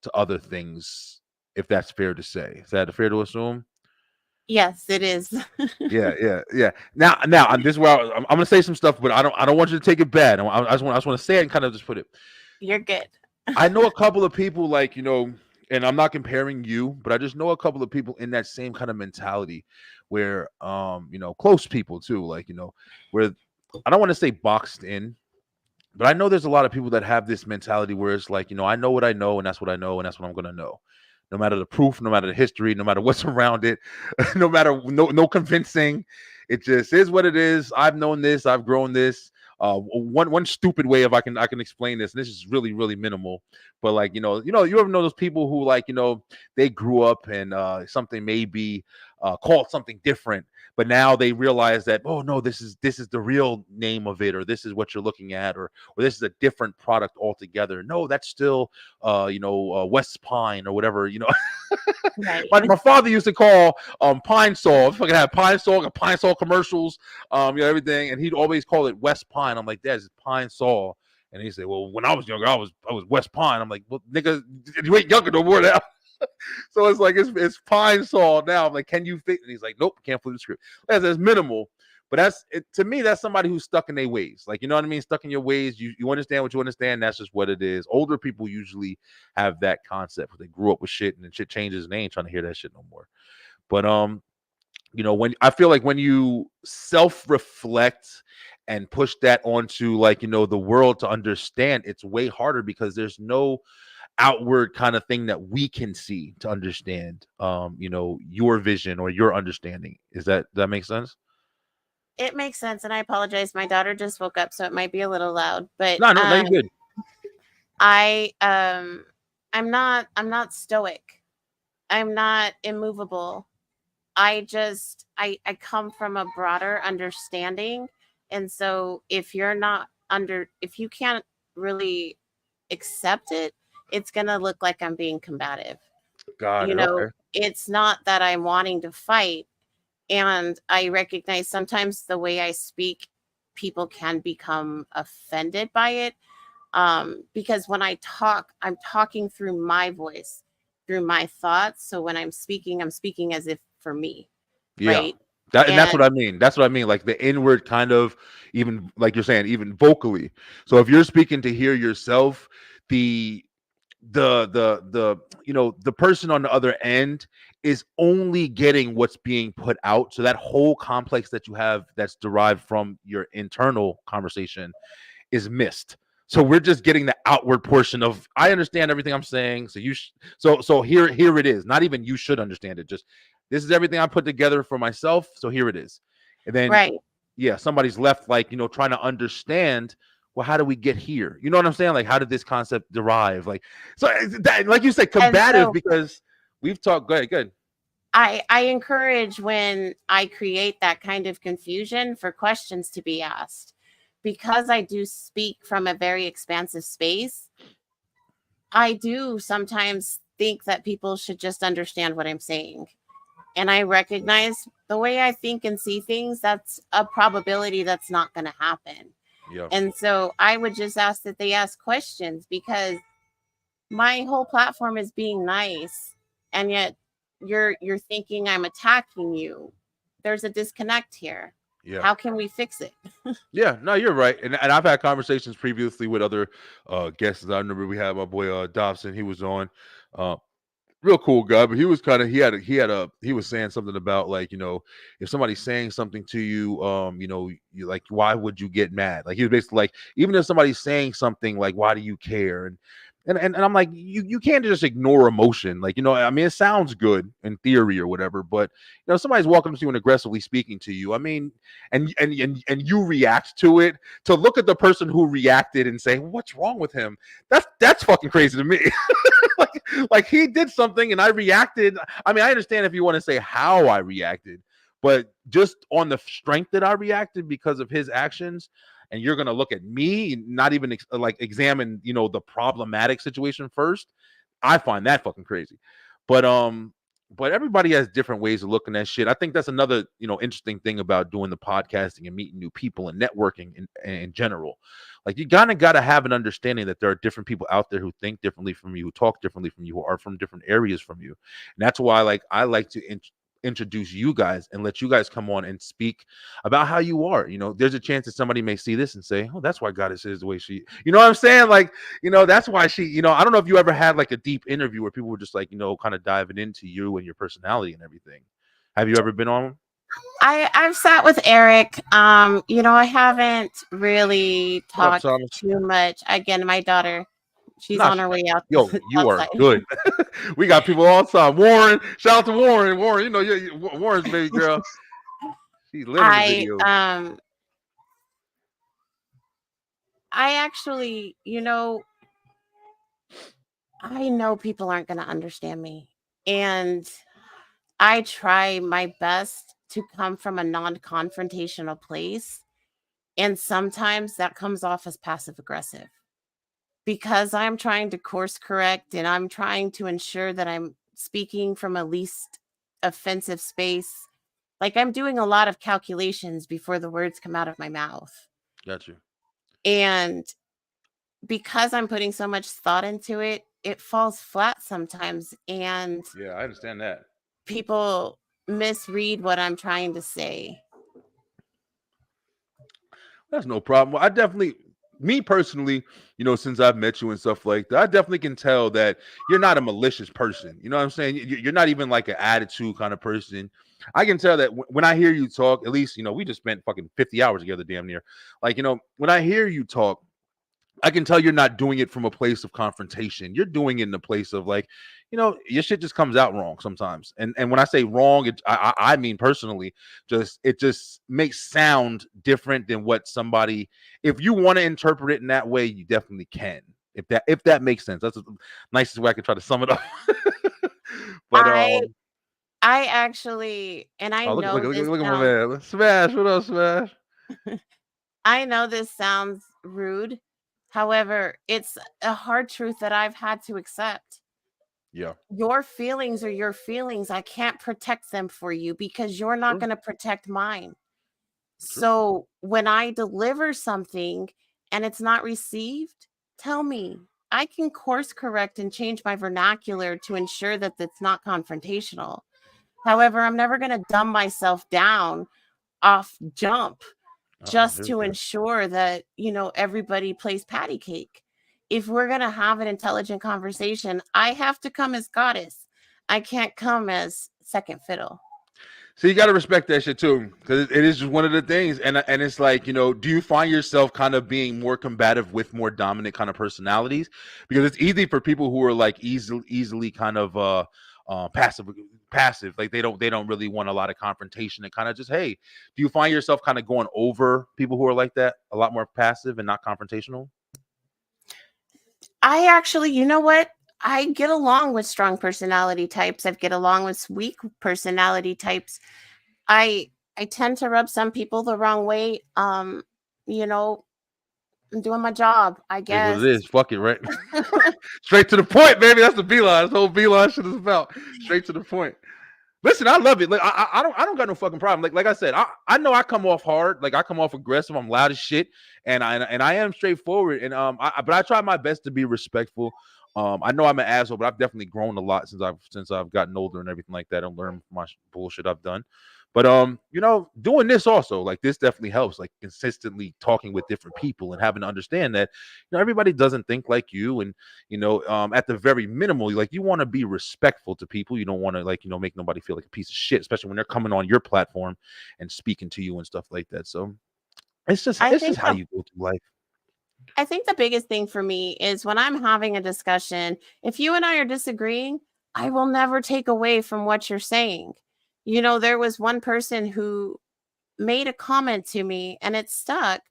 to other things, if that's fair to say. Is that fair to assume? Yes, it is. Yeah, yeah, yeah. Now, and this is where I'm going to say some stuff, but I don't want you to take it bad. I just want to say it and kind of just put it. You're good. I know a couple of people, like, and I'm not comparing you, but I just know a couple of people in that same kind of mentality where, close people too, like, where I don't want to say boxed in, but I know there's a lot of people that have this mentality where it's like, I know what I know, and that's what I know, and that's what I'm going to know. No matter the proof, no matter the history, no matter what's around it, no convincing. It just is what it is. I've known this. I've grown this. One stupid way of I can explain this, and this is really really minimal, but like you ever know those people who, like, they grew up and something may be called something different, but now they realize that, oh no, this is the real name of it, or this is what you're looking at, or this is a different product altogether. No, that's still West Pine or whatever. Right. My father used to call Pine Sol. If I could have Pine Sol, like Pine Sol commercials, everything, and he'd always call it West Pine. I'm like, Dad, it's Pine Sol. And he said, well, when I was younger, I was West Pine. I'm like, well, nigga, you ain't younger no more now. So it's like it's Pine Sol now. I'm like, can you fit? And he's like, nope, can't flip the script. That's minimal. But that's it, to me, that's somebody who's stuck in their ways. Like, you know what I mean? Stuck in your ways. You understand what you understand. That's just what it is. Older people usually have that concept. They grew up with shit, and then shit changes, and they ain't trying to hear that shit no more. But when I feel like when you self-reflect and push that onto, like, the world to understand, it's way harder because there's no outward kind of thing that we can see to understand your vision or your understanding. Does that make sense? It makes sense, and I apologize. My daughter just woke up, so it might be a little loud. But No, you're good. I'm not stoic. I'm not immovable. I come from a broader understanding, and so if you can't really accept it, it's gonna look like I'm being combative. Got You it. know, Okay. it's not that I'm wanting to fight. And I recognize sometimes the way I speak, people can become offended by it. Because when I talk, I'm talking through my voice, through my thoughts. So when I'm speaking as if for me, Yeah. right? And that's And what I mean. That's what I mean. Like the inward kind of, even like you're saying, even vocally. So if you're speaking to hear yourself, the the person on the other end is only getting what's being put out. So that whole complex that you have that's derived from your internal conversation is missed. So we're just getting the outward portion of, I understand everything I'm saying. So so here it is. Not even you should understand it. Just this is everything I put together for myself. So here it is. And then Right. somebody's left like, trying to understand, well, how do we get here? You know what I'm saying? Like, how did this concept derive? Like, so that, like you said, And combative, so because we've talked. Good. I encourage when I create that kind of confusion for questions to be asked, because I do speak from a very expansive space. I do sometimes think that people should just understand what I'm saying. And I recognize the way I think and see things, that's a probability that's not going to happen. Yeah. And so I would just ask that they ask questions, because my whole platform is being nice, and yet you're thinking I'm attacking you. There's a disconnect here. Yeah. How can we fix it? Yeah, no, you're right, and I've had conversations previously with other guests. I remember we had my boy Dobson. He was on, real cool guy, but he was kind of he was saying something about, like, if somebody's saying something to you, you like, why would you get mad? Like, he was basically like, even if somebody's saying something, like, why do you care? And I'm like, you can't just ignore emotion. Like, I mean, it sounds good in theory or whatever, but somebody's walking up to you and aggressively speaking to you. I mean, and you react to it, to look at the person who reacted and say, what's wrong with him? That's fucking crazy to me. like he did something and I reacted. I mean, I understand if you want to say how I reacted, but just on the strength that I reacted because of his actions, and you're going to look at me, not even examine, the problematic situation first. I find that fucking crazy. But everybody has different ways of looking at shit. I think that's another, interesting thing about doing the podcasting and meeting new people and networking in general. Like, you kind of got to have an understanding that there are different people out there who think differently from you, who talk differently from you, who are from different areas from you. And that's why, I like to introduce you guys and let you guys come on and speak about how you are. There's a chance that somebody may see this and say, oh, that's why Goddess is the way she, you know what I'm saying? Like, that's why she, I don't know if you ever had like a deep interview where people were just like, kind of diving into you and your personality and everything. Have you ever been on? I've sat with Eric. I haven't really talked too much. Again, my daughter, she's on her way out. Yo, you are good. We got people all the time. Warren, shout out to Warren. Warren, Warren's baby girl. She's living the video. I actually, I know people aren't going to understand me, and I try my best to come from a non-confrontational place. And sometimes that comes off as passive aggressive, because I'm trying to course correct and I'm trying to ensure that I'm speaking from a least offensive space. Like, I'm doing a lot of calculations before the words come out of my mouth. Got you. And because I'm putting so much thought into it, it falls flat sometimes. And yeah, I understand that. People misread what I'm trying to say. That's no problem. Well, I definitely, me personally, since I've met you and stuff like that, I definitely can tell that you're not a malicious person. You know what I'm saying? You're not even like an attitude kind of person. I can tell that when I hear you talk, at least, we just spent fucking 50 hours together, damn near. Like, when I hear you talk, I can tell you're not doing it from a place of confrontation. You're doing it in a place of like, your shit just comes out wrong sometimes. And when I say wrong, I mean personally, it just makes sound different than what somebody, if you want to interpret it in that way, you definitely can. If that makes sense. That's the nicest way I can try to sum it up. But I actually, and I look, know look at my man. Smash, what up, Smash? I know this sounds rude. However, it's a hard truth that I've had to accept. Yeah. Your feelings are your feelings. I can't protect them for you because you're not going to protect mine. So when I deliver something and it's not received, tell me. I can course correct and change my vernacular to ensure that it's not confrontational. However, I'm never going to dumb myself down off jump just to ensure that, everybody plays patty cake. If we're going to have an intelligent conversation, I have to come as Goddess. I can't come as second fiddle. So you got to respect that shit too, because it is just one of the things. And it's like, do you find yourself kind of being more combative with more dominant kind of personalities? Because it's easy for people who are like easily kind of passive, passive. Like they don't really want a lot of confrontation and kind of just, hey, do you find yourself kind of going over people who are like that, a lot more passive and not confrontational? I actually, you know what? I get along with strong personality types. I get along with weak personality types. I tend to rub some people the wrong way. You know, I'm doing my job, I Is what it guess. is. Fuck it, right? Straight to the point, baby. That's the beeline. This whole beeline shit is about straight to the point. Listen, I love it. Like I don't got no fucking problem. Like I said, I know I come off hard. Like I come off aggressive. I'm loud as shit, and I am straightforward. And but I try my best to be respectful. I know I'm an asshole, but I've definitely grown a lot since I've gotten older and everything like that, and learned my bullshit I've done. But doing this also, like, this definitely helps, like consistently talking with different people and having to understand that everybody doesn't think like you, and at the very minimal, like, you want to be respectful to people. You don't want to, like, make nobody feel like a piece of shit, especially when they're coming on your platform and speaking to you and stuff like that. So it's just how you go through life. I think the biggest thing for me is when I'm having a discussion, if you and I are disagreeing, I will never take away from what you're saying. There was one person who made a comment to me and it stuck,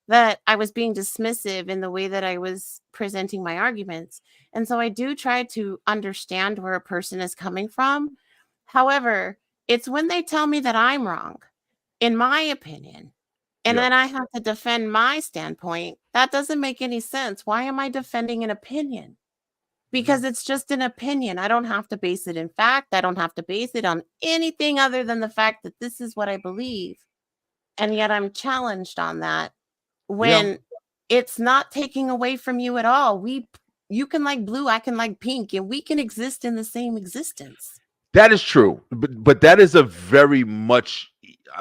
that I was being dismissive in the way that I was presenting my arguments. And so I do try to understand where a person is coming from. However, it's when they tell me that I'm wrong, in my opinion, and Yeah. then I have to defend my standpoint. That doesn't make any sense. Why am I defending an opinion? Because it's just an opinion. I don't have to base it in fact. I don't have to base it on anything other than the fact that this is what I believe. And yet I'm challenged on that when it's not taking away from you at all. You can like blue, I can like pink, and we can exist in the same existence. That is true, but that is a very much,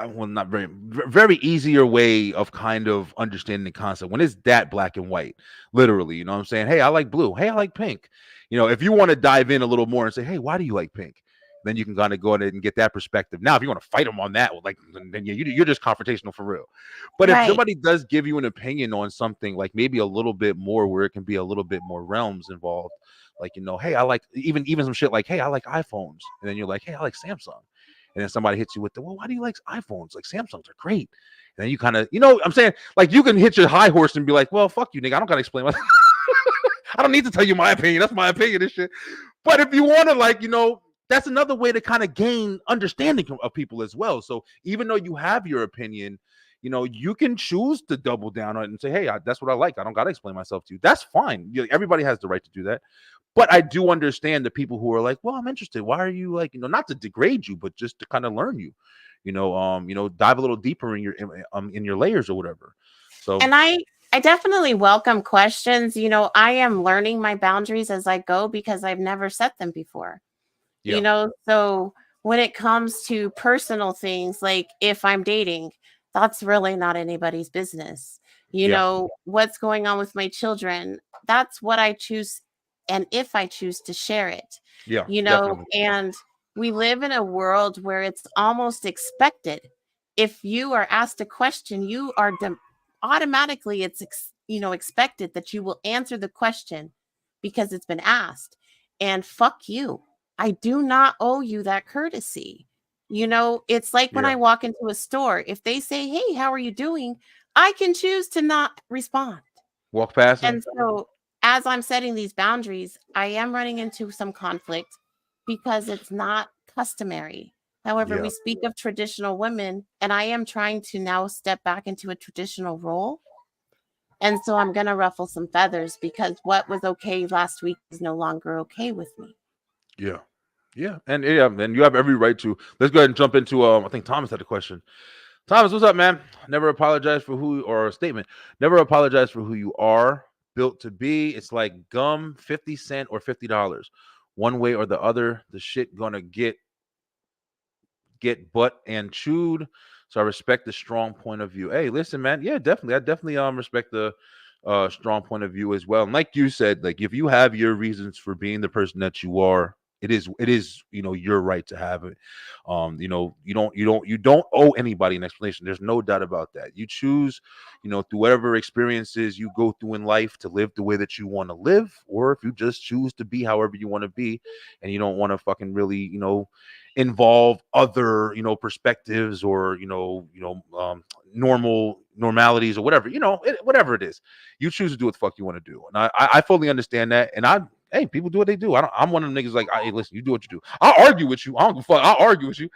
well, not very, very easier way of kind of understanding the concept when it's that black and white, literally. You know what I'm saying? Hey, I like blue. Hey, I like pink. If you want to dive in a little more and say, hey, why do you like pink? Then you can kind of go ahead and get that perspective. Now, if you want to fight them on that, like, then you're just confrontational for real. But if somebody does give you an opinion on something, like maybe a little bit more, where it can be a little bit more realms involved, like, hey, I like even some shit like, hey, I like iPhones, and then you're like, hey, I like Samsung, and then somebody hits you with the, well, why do you like iPhones? Like, Samsungs are great. And then you kind of, I'm saying, like, you can hit your high horse and be like, well, fuck you, nigga, I don't gotta explain myself. I don't need to tell you my opinion. That's my opinion and shit. But if you want to, like, that's another way to kind of gain understanding of people as well. So even though you have your opinion, you can choose to double down on it and say, hey, that's what I like. I don't got to explain myself to you. That's fine. Everybody has the right to do that. But I do understand the people who are like, well, I'm interested. Why are you, like, not to degrade you, but just to kind of learn you, dive a little deeper in your layers or whatever. So, and I definitely welcome questions. I am learning my boundaries as I go because I've never set them before. So when it comes to personal things, like if I'm dating, that's really not anybody's business. What's going on with my children, that's what I choose. And if I choose to share it, definitely. And we live in a world where it's almost expected. If you are asked a question, you are automatically, it's expected that you will answer the question because it's been asked. And fuck you. I do not owe you that courtesy. It's like when I walk into a store, if they say, hey, how are you doing? I can choose to not respond. Walk past them. And so as I'm setting these boundaries, I am running into some conflict because it's not customary. However, we speak of traditional women, and I am trying to now step back into a traditional role. And so I'm going to ruffle some feathers because what was okay last week is no longer okay with me. Yeah. And you have every right to. Let's go ahead and jump into, I think Thomas had a question. Thomas, what's up, man? Never apologize for or a statement. Never apologize for who you are. Built to be. It's like gum, 50 cents or $50. One way or the other, the shit gonna get butt and chewed. So I respect the strong point of view. Hey, listen, man. Yeah, definitely. I definitely respect the strong point of view as well. And like you said, like, if you have your reasons for being the person that you are It is your right to have it. You don't owe anybody an explanation. There's no doubt about that. You choose, through whatever experiences you go through in life, to live the way that you want to live, or if you just choose to be however you want to be, and you don't want to fucking really, involve other, perspectives, or normalities, or whatever, whatever it is, you choose to do what the fuck you want to do. And I fully understand that. And hey, people do what they do. I'm one of them niggas like, hey, listen, you do what you do. I'll argue with you. I don't give a fuck. I'll argue with you,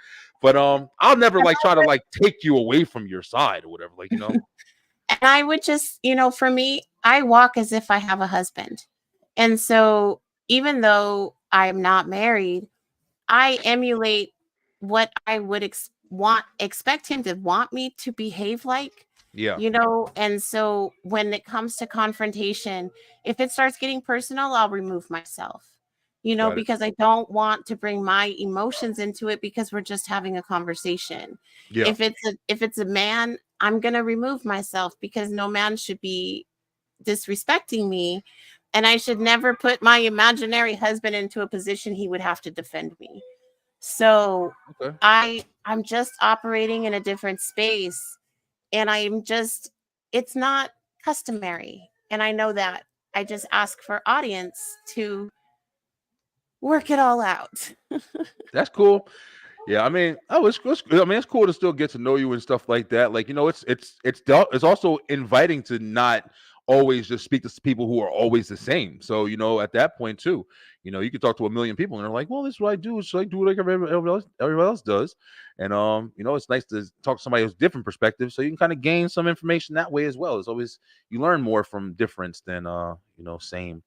but I'll never like try to like take you away from your side or whatever. Like, And I would just, for me, I walk as if I have a husband. And so even though I'm not married, I emulate what I would expect him to want me to behave like. Yeah. And so when it comes to confrontation, if it starts getting personal, I'll remove myself, Got it. because I don't want to bring my emotions into it, because we're just having a conversation. Yeah. If it's a man, I'm going to remove myself, because no man should be disrespecting me. And I should never put my imaginary husband into a position he would have to defend me. So Okay. I'm just operating in a different space, and it's not customary. And I know that. I just ask for audience to work it all out. That's cool. Yeah, I mean, it's cool to still get to know you and stuff like that. Like, it's also inviting to not always just speak to people who are always the same. So, at that point too, you could talk to a million people and they're like, well, this is what I do. So I do like everybody else does. And it's nice to talk to somebody who's different perspective, so you can kind of gain some information that way as well. It's always, you learn more from difference than same.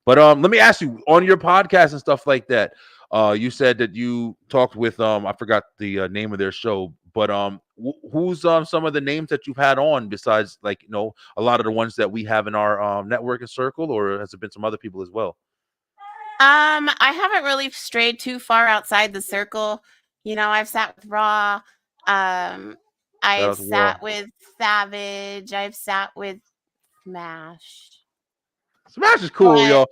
But let me ask you, on your podcast and stuff like that, you said that you talked with I forgot the name of their show, but who's some of the names that you've had on besides, like, a lot of the ones that we have in our network and circle, or has it been some other people as well? I haven't really strayed too far outside the circle. I've sat with Raw. I've sat with Savage. I've sat with Smash. Smash is cool, yo.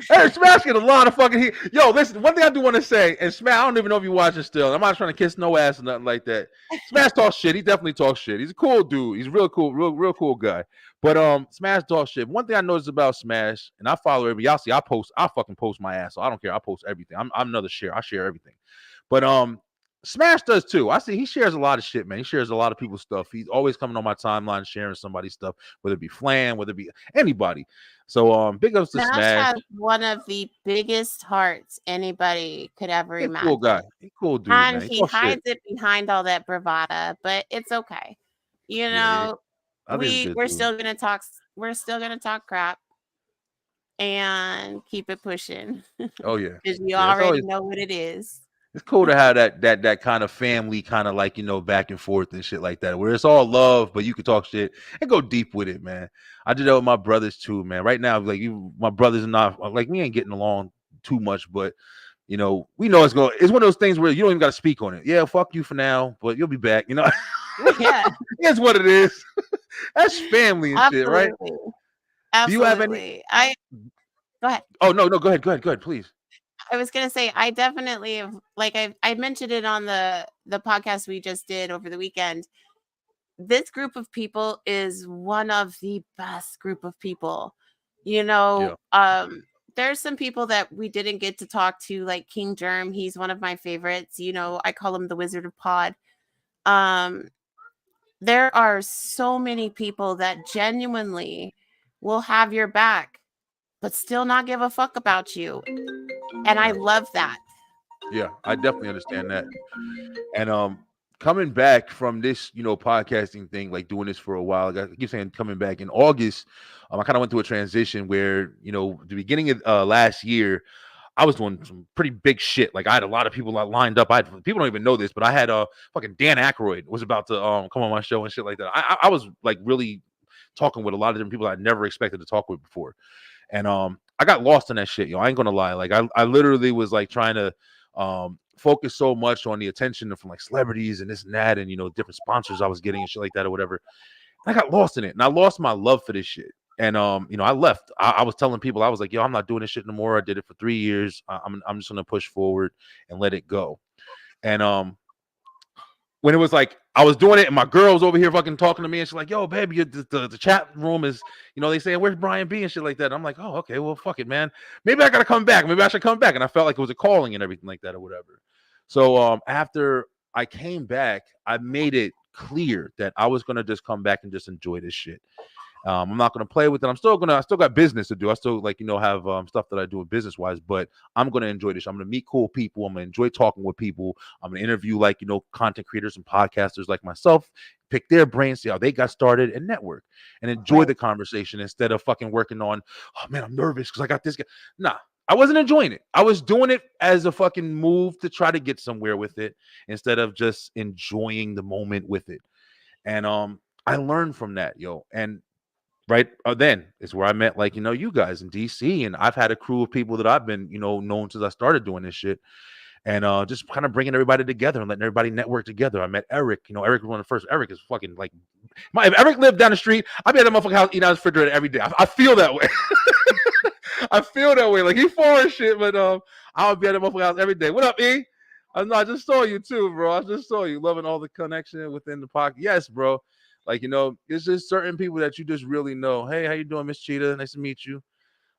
Hey, Smash get a lot of fucking heat. Yo, listen, one thing I do want to say, and Smash, I don't even know if you watch it still. I'm not trying to kiss no ass or nothing like that. Smash talks shit. He definitely talks shit. He's a cool dude. He's real cool, real cool guy. But Smash talks shit. One thing I noticed about Smash, and I follow everybody. Y'all see, I fucking post my ass, so I don't care. I post everything. I'm another share. I share everything. But Smash does too. I see he shares a lot of shit, man. He shares a lot of people's stuff. He's always coming on my timeline sharing somebody's stuff, whether it be Flan, whether it be anybody. So big ups to Smash. Has one of the biggest hearts anybody could ever imagine. Cool guy. He cool dude, and man. he hides it behind all that bravado, but it's okay. We're still gonna talk. We're still gonna talk crap and keep it pushing. Oh yeah, because you already know what it is. It's cool to have that kind of family, kind of like, back and forth and shit like that, where it's all love, but you can talk shit and go deep with it, man. I did that with my brothers too, man. Right now, like, my brothers and I, like, we ain't getting along too much, but we know it's one of those things where you don't even got to speak on it. Yeah, fuck you for now, but you'll be back. Yeah, it's what it is. That's family and absolutely. Shit, right? Absolutely. Do you have any? Go ahead. Oh no, go ahead, please. I was gonna say, I definitely have, like, I mentioned it on the podcast we just did over the weekend. This group of people is one of the best group of people. There's some people that we didn't get to talk to, like King Germ. He's one of my favorites. I call him the Wizard of Pod. There are so many people that genuinely will have your back, but still not give a fuck about you. And I love that. Yeah, I definitely understand that. And coming back from this, podcasting thing, like doing this for a while, I keep saying coming back in August, I kind of went through a transition where, the beginning of last year, I was doing some pretty big shit. Like, I had a lot of people lined up. People don't even know this, but I had fucking Dan Aykroyd was about to come on my show and shit like that. I was like really talking with a lot of different people I'd never expected to talk with before. And I got lost in that shit, I ain't gonna lie. Like, I literally was like trying to focus so much on the attention from like celebrities and this and that, and different sponsors I was getting and shit like that or whatever. I got lost in it, and I lost my love for this shit. And I left. I was telling people, I was like, yo, I'm not doing this shit no more. I did it for 3 years. I'm just gonna push forward and let it go. And when it was like I was doing it, and my girl was over here fucking talking to me, and she's like, "Yo, baby, the chat room is, they say where's Brian B and shit like that." And I'm like, "Oh, okay, well, fuck it, man. Maybe I gotta come back. Maybe I should come back." And I felt like it was a calling and everything like that or whatever. So after I came back, I made it clear that I was gonna just come back and just enjoy this shit. I'm not going to play with it. I still got business to do. I still have stuff that I do business wise, but I'm going to enjoy this. I'm going to meet cool people. I'm going to enjoy talking with people. I'm going to interview content creators and podcasters like myself, pick their brains, see how they got started, and network and enjoy the conversation instead of fucking working on, oh man, I'm nervous because I got this guy. Nah, I wasn't enjoying it. I was doing it as a fucking move to try to get somewhere with it instead of just enjoying the moment with it. And I learned from that, yo. And right then is where I met you guys in DC, and I've had a crew of people that I've been known since I started doing this shit, and just kind of bringing everybody together and letting everybody network together. I met Eric. Eric was one of the first. Eric is fucking like, if Eric lived down the street, I'd be at that motherfucking house eating out his refrigerator every day. I feel that way. I feel that way. Like he foreign shit, but I would be at that motherfucking house every day. What up, E? I just saw you too, bro. I just saw you loving all the connection within the pocket. Yes, bro. It's just certain people that you just really know. Hey, how you doing, Miss Cheetah? Nice to meet you.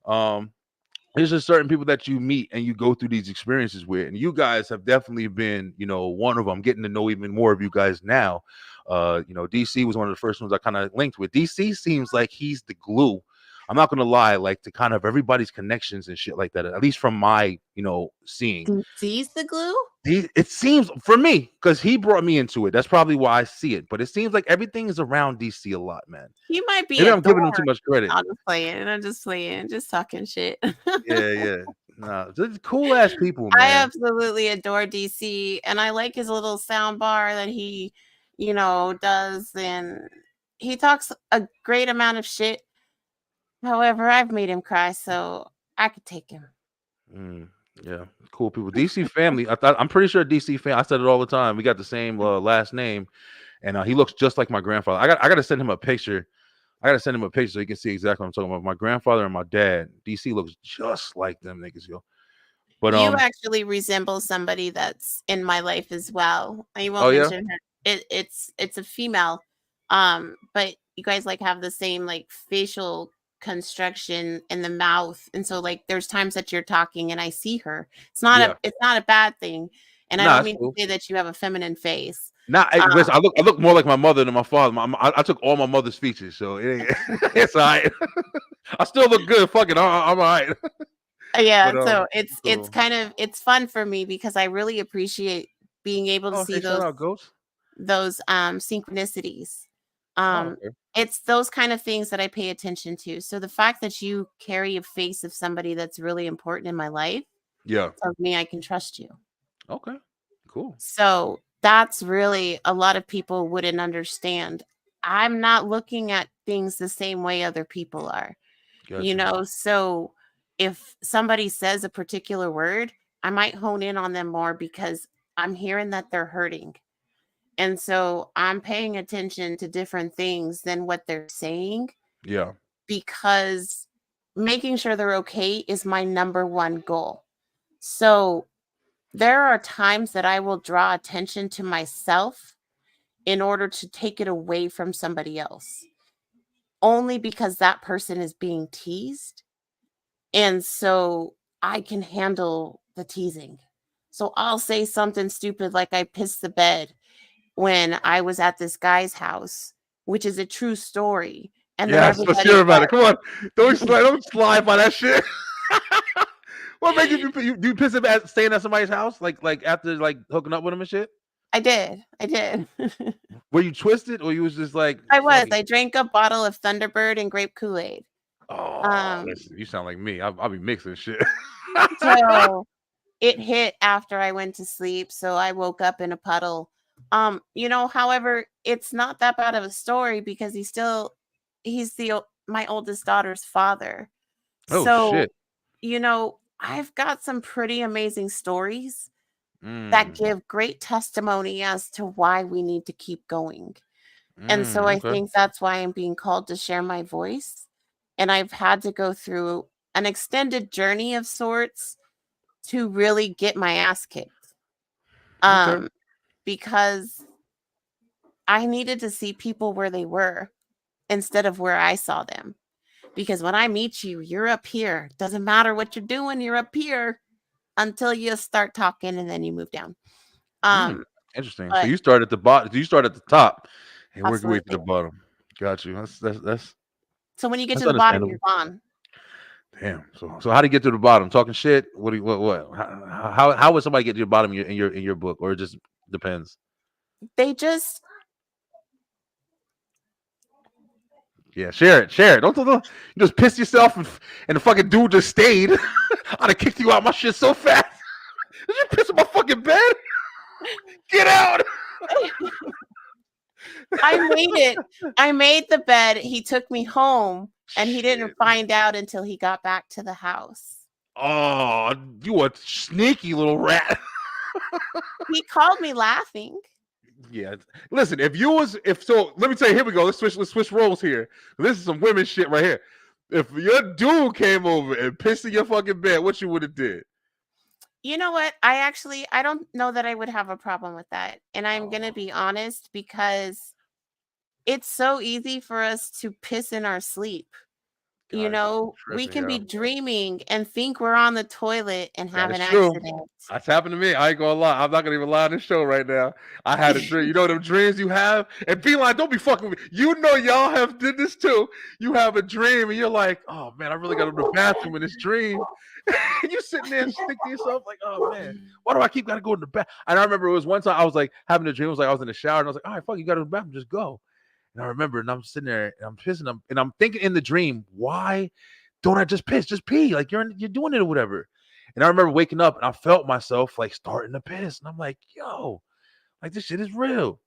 There's just certain people that you meet and you go through these experiences with, and you guys have definitely been, one of them. Getting to know even more of you guys now. DC was one of the first ones I kind of linked with. DC seems like he's the glue. I'm not gonna lie, to kind of everybody's connections and shit like that. At least from my, seeing. DC's the glue? It seems for me, because he brought me into it. That's probably why I see it. But it seems like everything is around DC a lot, man. He might be. Maybe I'm giving him too much credit. I'm just playing, just talking shit. Yeah. Nah, just cool ass people, man. I absolutely adore DC, and I like his little sound bar that he, does, and he talks a great amount of shit. However, I've made him cry, so I could take him. Yeah, cool people. DC family. I'm pretty sure DC family. I said it all the time. We got the same last name, and he looks just like my grandfather. I got to send him a picture. So he can see exactly what I'm talking about. My grandfather and my dad. DC looks just like them niggas, yo. But you actually resemble somebody that's in my life as well. I won't mention her. It's a female, but you guys have the same facial construction in the mouth, and so there's times that you're talking and I see her. It's not a bad thing, and I don't mean to say that you have a feminine face. Listen, I look more like my mother than my father. I took all my mother's features, so it's all right. I still look good. Fuck it, I'm all right. Yeah, but, so it's kind of fun for me because I really appreciate being able to see those synchronicities. It's those kind of things that I pay attention to. So the fact that you carry a face of somebody that's really important in my life, tells me I can trust you. Okay, cool. So that's really, a lot of people wouldn't understand. I'm not looking at things the same way other people are. Gotcha. So if somebody says a particular word, I might hone in on them more because I'm hearing that they're hurting. And so I'm paying attention to different things than what they're saying. Yeah. Because making sure they're okay is my number one goal. So there are times that I will draw attention to myself in order to take it away from somebody else. Only because that person is being teased. And so I can handle the teasing. So I'll say something stupid like I pissed the bed when I was at this guy's house, which is a true story. And yes, let's hear about it. Come on, don't slide by that shit. What made you piss him at staying at somebody's house, like after hooking up with him and shit? I did. Were you twisted, or you was just like? I was. I drank a bottle of Thunderbird and grape Kool-Aid. Oh, listen, you sound like me. I'll be mixing shit. So it hit after I went to sleep, so I woke up in a puddle. However, it's not that bad of a story because he's my oldest daughter's father. Oh, so, shit. I've got some pretty amazing stories that give great testimony as to why we need to keep going. And so I think that's why I'm being called to share my voice and I've had to go through an extended journey of sorts to really get my ass kicked. Okay. Because I needed to see people where they were instead of where I saw them. Because when I meet you, you're up here. Doesn't matter what you're doing, you're up here until you start talking and then you move down. Interesting. So But you start at the bottom. You start at the top and work your way to the absolutely. bottom. Got you. That's So when you get that's to the bottom, understandable. you're gone. Damn. So how do you get to the bottom? Talking shit? What do you what? How would somebody get to the bottom in your book, or it just depends? They just Yeah, share it. Don't you just piss yourself and the fucking dude just stayed. I'd have kicked you out my shit so fast. Did you piss in my fucking bed? Get out. I made it. I made the bed. He took me home and he didn't Shit. find out until he got back to the house. Oh, you a sneaky little rat. He called me laughing. Yeah. Listen, let me tell you, here we go. Let's switch roles here. This is some women shit right here. If your dude came over and pissed in your fucking bed, what you would have did? You know what? I don't know that I would have a problem with that. And I'm going to be honest because it's so easy for us to piss in our sleep. You God, know, we tripping, can be yo. dreaming and think we're on the toilet and have That an is true. accident. That's happened to me. I ain't gonna lie. I'm not gonna even lie on this show right now. I had a dream. You know them dreams you have? And be like, don't be fucking with me. You know y'all have did this too. You have a dream and you're like, oh man, I really got to the bathroom in this dream. And you sitting there and think to yourself, like, oh man, why do I keep gotta go to the bathroom? And I remember it was one time I was like having a dream. It was like I was in the shower and I was like, all right, fuck, you gotta go to the bathroom, just go. And I remember, and I'm sitting there and I'm pissing, and I'm thinking in the dream, why don't I just piss? Just pee. Like you're doing it or whatever. And I remember waking up and I felt myself like starting to piss. And I'm like, yo, like this shit is real.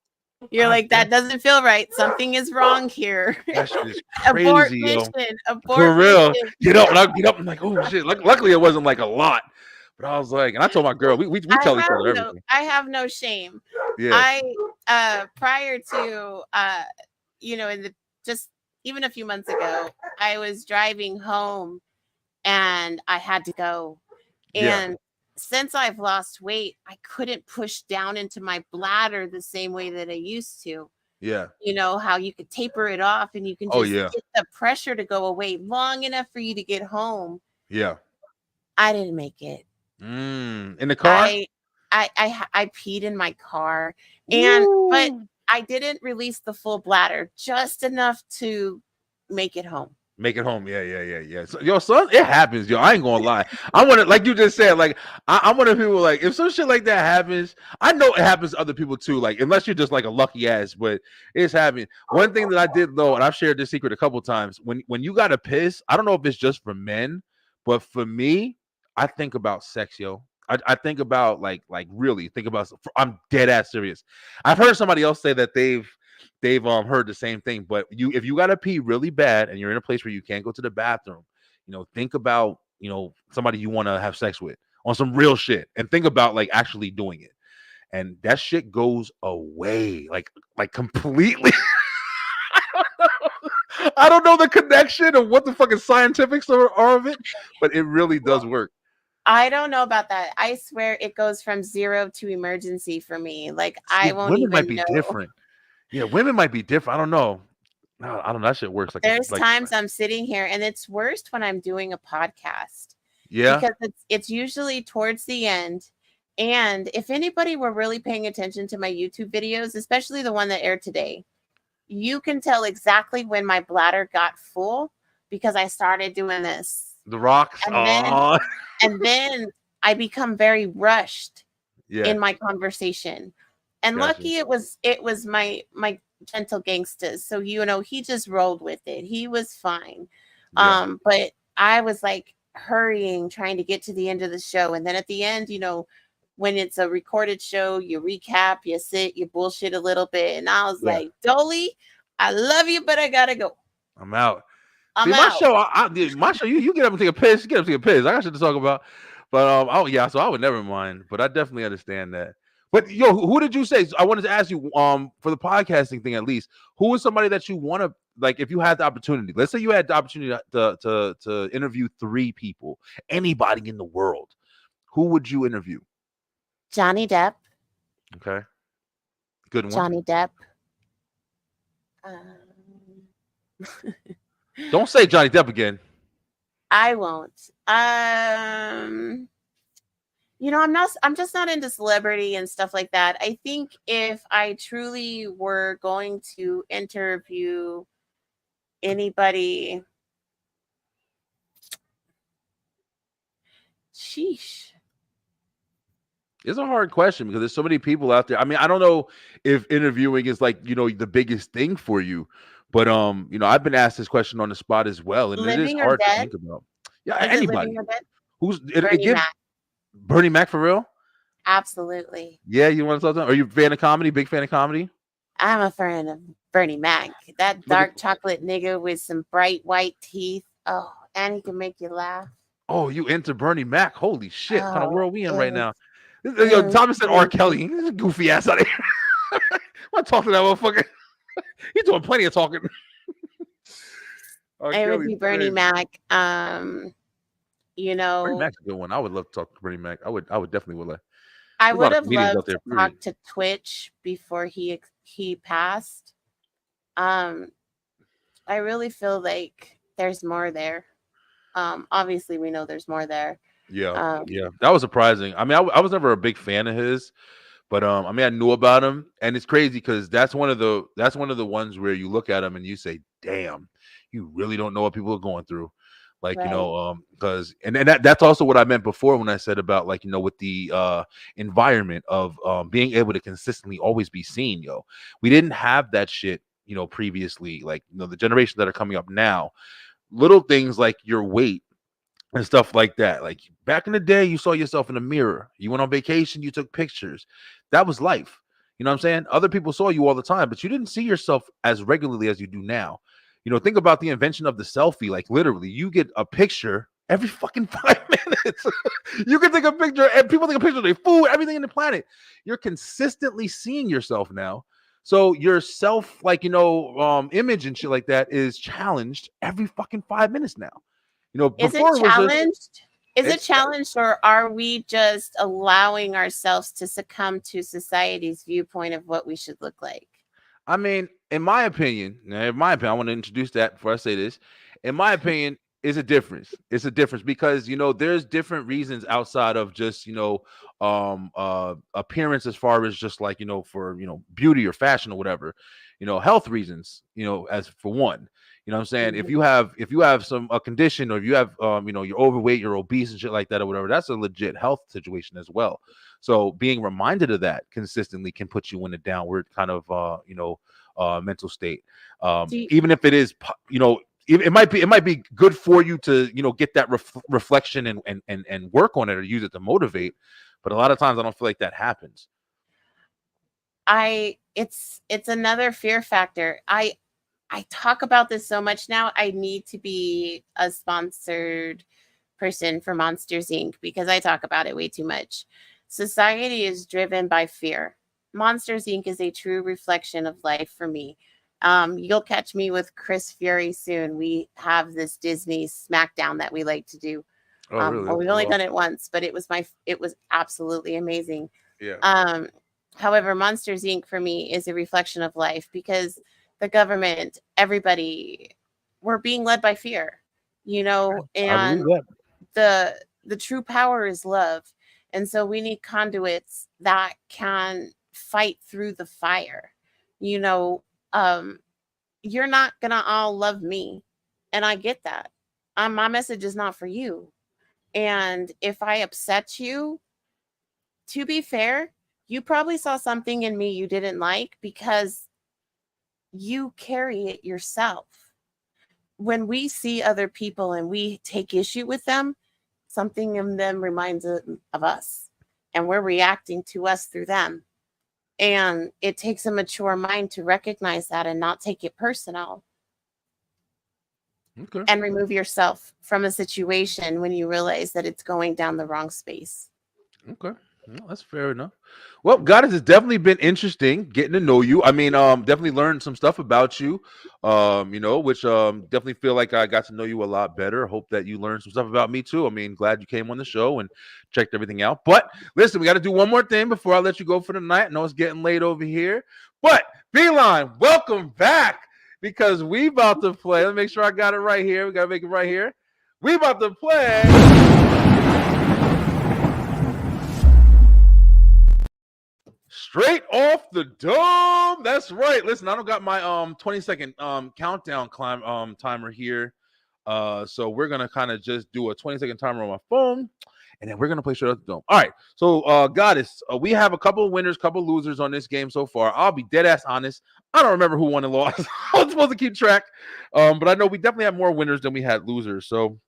You're like, that doesn't feel right. Something is wrong here. That shit is Abort crazy, yo. mission. Abort For real. mission. Get up and I get up and like, oh shit. Luckily it wasn't like a lot. But I was like, and I told my girl, we tell each other everything. I have no shame. Yeah. Prior to just even a few months ago, I was driving home and I had to go. And since I've lost weight, I couldn't push down into my bladder the same way that I used to. Yeah. You know how you could taper it off and you can just get the pressure to go away long enough for you to get home. Yeah. I didn't make it. In the car? I peed in my car, but I didn't release the full bladder, just enough to make it home. Make it home. Yeah. So, yo, son, it happens, yo. I ain't gonna lie. I want to, like you just said, like I'm one of the people, like if some shit like that happens, I know it happens to other people too. Like unless you're just like a lucky ass, but it's happening. One thing that I did though, and I've shared this secret a couple times, when you gotta piss, I don't know if it's just for men, but for me, I think about sex, yo. I think about like really think about. I'm dead ass serious. I've heard somebody else say that they've heard the same thing, but if you gotta pee really bad and you're in a place where you can't go to the bathroom, think about somebody you want to have sex with on some real shit, and think about like actually doing it, and that shit goes away like completely. I don't know the connection of what the fucking scientifics are of it, but it really does work. I don't know about that. I swear it goes from 0 to emergency for me. Like I won't women even might be know. different. Yeah, women might be different. I don't know. No, I don't know. That shit works. Like there's times I'm sitting here, and it's worst when I'm doing a podcast. Yeah, because it's usually towards the end. And if anybody were really paying attention to my YouTube videos, especially the one that aired today, you can tell exactly when my bladder got full because I started doing this. The rocks. And then I become very rushed in my conversation. And lucky it was my gentle gangsters. So he just rolled with it. He was fine. But I was like hurrying, trying to get to the end of the show. And then at the end, when it's a recorded show, you recap, you sit, you bullshit a little bit. And I was like, Dolly, I love you, but I gotta go. I'm out. My show, you get up and take a piss. You get up and take a piss. I got shit to talk about. But so I would never mind. But I definitely understand that. But yo, who did you say? I wanted to ask you, for the podcasting thing at least, who is somebody that you want to like if you had the opportunity, let's say you had the opportunity to interview 3 people, anybody in the world, who would you interview? Johnny Depp. Okay, good one. Johnny Depp. Don't say Johnny Depp again. I won't. I'm just not into celebrity and stuff like that. I think if I truly were going to interview anybody, sheesh. It's a hard question because there's so many people out there. I mean, I don't know if interviewing is like, the biggest thing for you, but I've been asked this question on the spot as well, and it is Living or hard to dead? think about. Yeah, Is it living anybody. or dead? Who's Bernie give Mac. Bernie Mac for real? Absolutely. Yeah, you want to talk to him? Are you a fan of comedy? Big fan of comedy? I'm a fan of Bernie Mac. That Look dark at- chocolate nigga with some bright white teeth. Oh, and he can make you laugh. Oh, you into Bernie Mac? Holy shit! What kind of Oh, world we in right it's now? Yo, Thomas said R. crazy. Kelly. Get this goofy ass out of here. I'm talking to that motherfucker. He's doing plenty of talking. R. It would Kelly's be Bernie crazy. Mac. Bernie Mac's a good one. I would love to talk to Bernie Mac. I would definitely would like. I There's a lot would of have comedians out loved there, to period. talk to Twitch before he passed. I really feel like there's more there. Obviously we know there's more there. Yeah, yeah, that was surprising. I mean, I was never a big fan of his, but I mean, I knew about him, and it's crazy because that's one of the ones where you look at him and you say, "Damn, you really don't know what people are going through." Like, Right. because and that's also what I meant before when I said about like, with the environment of being able to consistently always be seen, we didn't have that shit, previously. Like, the generations that are coming up now, little things like your weight and stuff like that. Like back in the day, you saw yourself in the mirror. You went on vacation, you took pictures. That was life. You know what I'm saying? Other people saw you all the time, but you didn't see yourself as regularly as you do now. Think about the invention of the selfie. Like literally, you get a picture every fucking 5 minutes. You can take a picture, and people take a picture of their food, everything in the planet. You're consistently seeing yourself now. So your self, like, image and shit like that is challenged every fucking 5 minutes now. Is it Before it was just challenged? Is it it's challenged, or are we just allowing ourselves to succumb to society's viewpoint of what we should look like? I mean, in my opinion, I want to introduce that before I say this. In my opinion, is a difference. It's a difference because there's different reasons outside of just appearance, as far as just like for beauty or fashion or whatever. Health reasons. As for one. You know what I'm saying? If you have some a condition, or if you have you're overweight, you're obese and shit like that or whatever, that's a legit health situation as well. So being reminded of that consistently can put you in a downward kind of mental state. Do you, Even if it is it might be good for you to get that reflection and work on it or use it to motivate, but a lot of times I don't feel like that happens. it's another fear factor. I talk about this so much now. I need to be a sponsored person for Monsters Inc. because I talk about it way too much. Society is driven by fear. Monsters Inc. is a true reflection of life for me. You'll catch me with Chris Fury soon. We have this Disney Smackdown that we like to do. Oh, really? Well, we've only done it once, but it was absolutely amazing. Yeah. However, Monsters Inc. for me is a reflection of life because the government, everybody, we're being led by fear, I believe and that. the true power is love. And so we need conduits that can fight through the fire. You know, you're not gonna all love me, and I get that. My message is not for you. And if I upset you, to be fair, you probably saw something in me you didn't like because you carry it yourself. When we see other people and we take issue with them, something in them reminds of us, and we're reacting to us through them. And it takes a mature mind to recognize that and not take it personal. Okay. And remove yourself from a situation when you realize that it's going down the wrong space. Okay. Well, that's fair enough. Well, Goddess, has definitely been interesting getting to know you. I mean, definitely learned some stuff about you. Which definitely feel like I got to know you a lot better. Hope that you learned some stuff about me too. I mean, glad you came on the show and checked everything out. But listen, we got to do one more thing before I let you go for the night. I know it's getting late over here. But Beeline, welcome back because we about to play. Let me make sure I got it right here. We gotta make it right here. We about to play. Straight off the dome. That's right. Listen, I don't got my 20-second countdown timer here. So we're gonna kind of just do a 20-second timer on my phone, and then we're gonna play straight off the dome. All right. So Goddess, we have a couple of winners, couple of losers on this game so far. I'll be dead ass honest. I don't remember who won and lost. I was supposed to keep track. But I know we definitely have more winners than we had losers. So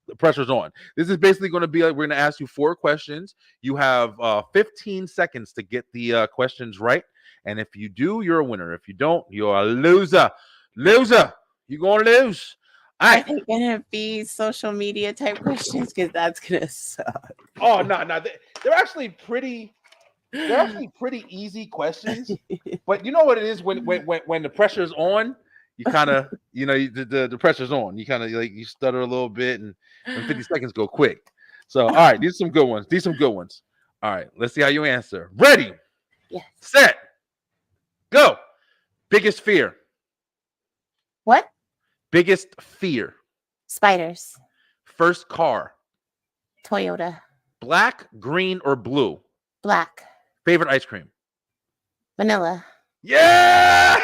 the pressure's on. This is basically going to be like we're going to ask you 4 questions. You have 15 seconds to get the questions right. And if you do, you're a winner. If you don't, you're a loser. Loser. You're going to lose. All right. Are they going to be social media type questions? Because that's going to suck. Oh, no. They're actually pretty easy questions. But you know what it is when the pressure's on? You kind of, the pressure's on. You kind of like you stutter a little bit, and 50 seconds go quick. So, all right, these are some good ones. All right, let's see how you answer. Ready? Yes. Set. Go. Biggest fear. What? Biggest fear. Spiders. First car. Toyota. Black, green, or blue? Black. Favorite ice cream. Vanilla. Yeah!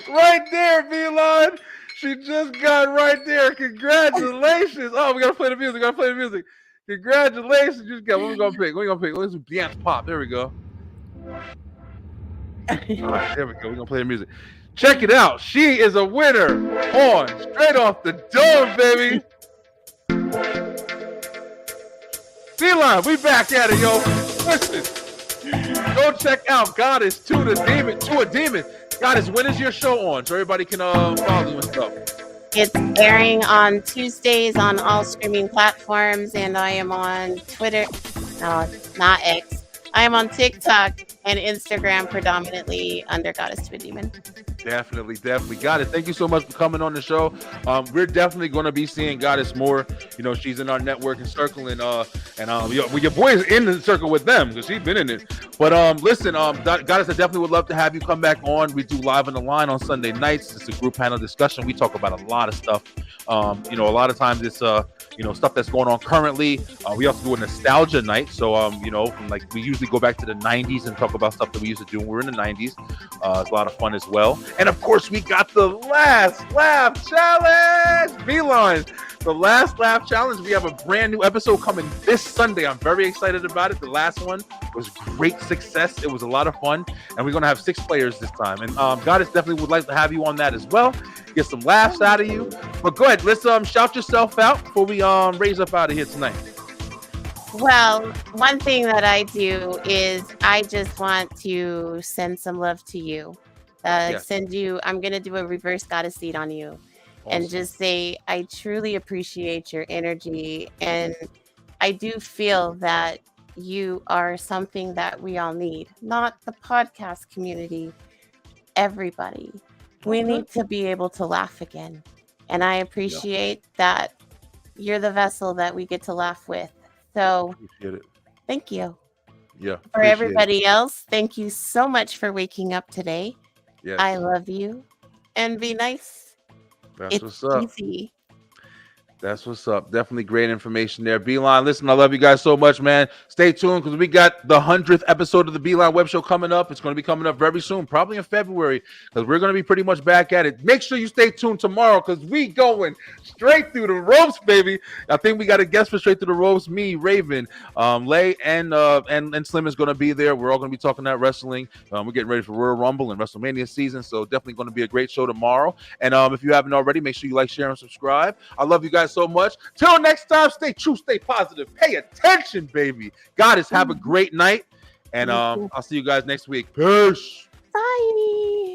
Right there, Beeline. She just got right there. Congratulations. Oh, we gotta play the music. Congratulations. You just got what we gonna pick? Let's do dance pop. There we go. All right, there we go. We're gonna play the music. Check it out. She is a winner on Straight Off the Dome, baby. Beeline, we back at it, yo. Listen, go check out Goddess to a Demon. Goddess, when is your show on? So everybody can follow you and stuff. It's airing on Tuesdays on all streaming platforms, and I am on Twitter. No, not X. I am on TikTok and Instagram predominantly under Goddess to a Demon. Definitely. Goddess, thank you so much for coming on the show. We're definitely going to be seeing Goddess more. She's in our network and circle, and your boy is in the circle with them because she's been in it. But listen, Goddess, I definitely would love to have you come back on. We do Live on the Line on Sunday nights. It's a group panel discussion. We talk about a lot of stuff. A lot of times it's stuff that's going on currently. We also do a nostalgia night. So we usually go back to the 90s and talk about stuff that we used to do when we were in the 90s. It's a lot of fun as well. And of course, we got the Last Laugh Challenge. Beeline, the Last Laugh Challenge. We have a brand new episode coming this Sunday. I'm very excited about it. The last one was great success. It was a lot of fun. And we're going to have 6 players this time. And Goddess definitely would like to have you on that as well. Get some laughs out of you. But go ahead. Let's shout yourself out before we raise up out of here tonight. Well, one thing that I do is I just want to send some love to you. Yes. I'm going to do a reverse Goddess seed on you. Awesome. And just say, I truly appreciate your energy. And I do feel that you are something that we all need. Not the podcast community, everybody. We need to be able to laugh again. And I appreciate that you're the vessel that we get to laugh with. So appreciate it. Thank you. Yeah. For everybody else, thank you so much for waking up today. Yes. I love you. And be nice. That's it's what's up. Easy. That's what's up. Definitely great information there. Beeline, listen, I love you guys so much, man. Stay tuned because we got the 100th episode of the Beeline Web Show coming up. It's going to be coming up very soon, probably in February, because we're going to be pretty much back at it. Make sure you stay tuned tomorrow because we going straight through the ropes, baby. I think we got a guest for Straight Through the Ropes, me, Raven, Lay, and Slim is going to be there. We're all going to be talking that wrestling. We're getting ready for Royal Rumble and WrestleMania season, so definitely going to be a great show tomorrow. And if you haven't already, make sure you like, share, and subscribe. I love you guys so much. Till next time, stay true, stay positive, pay attention, baby. Goddess, have a great night, and I'll see you guys next week. Peace. Bye.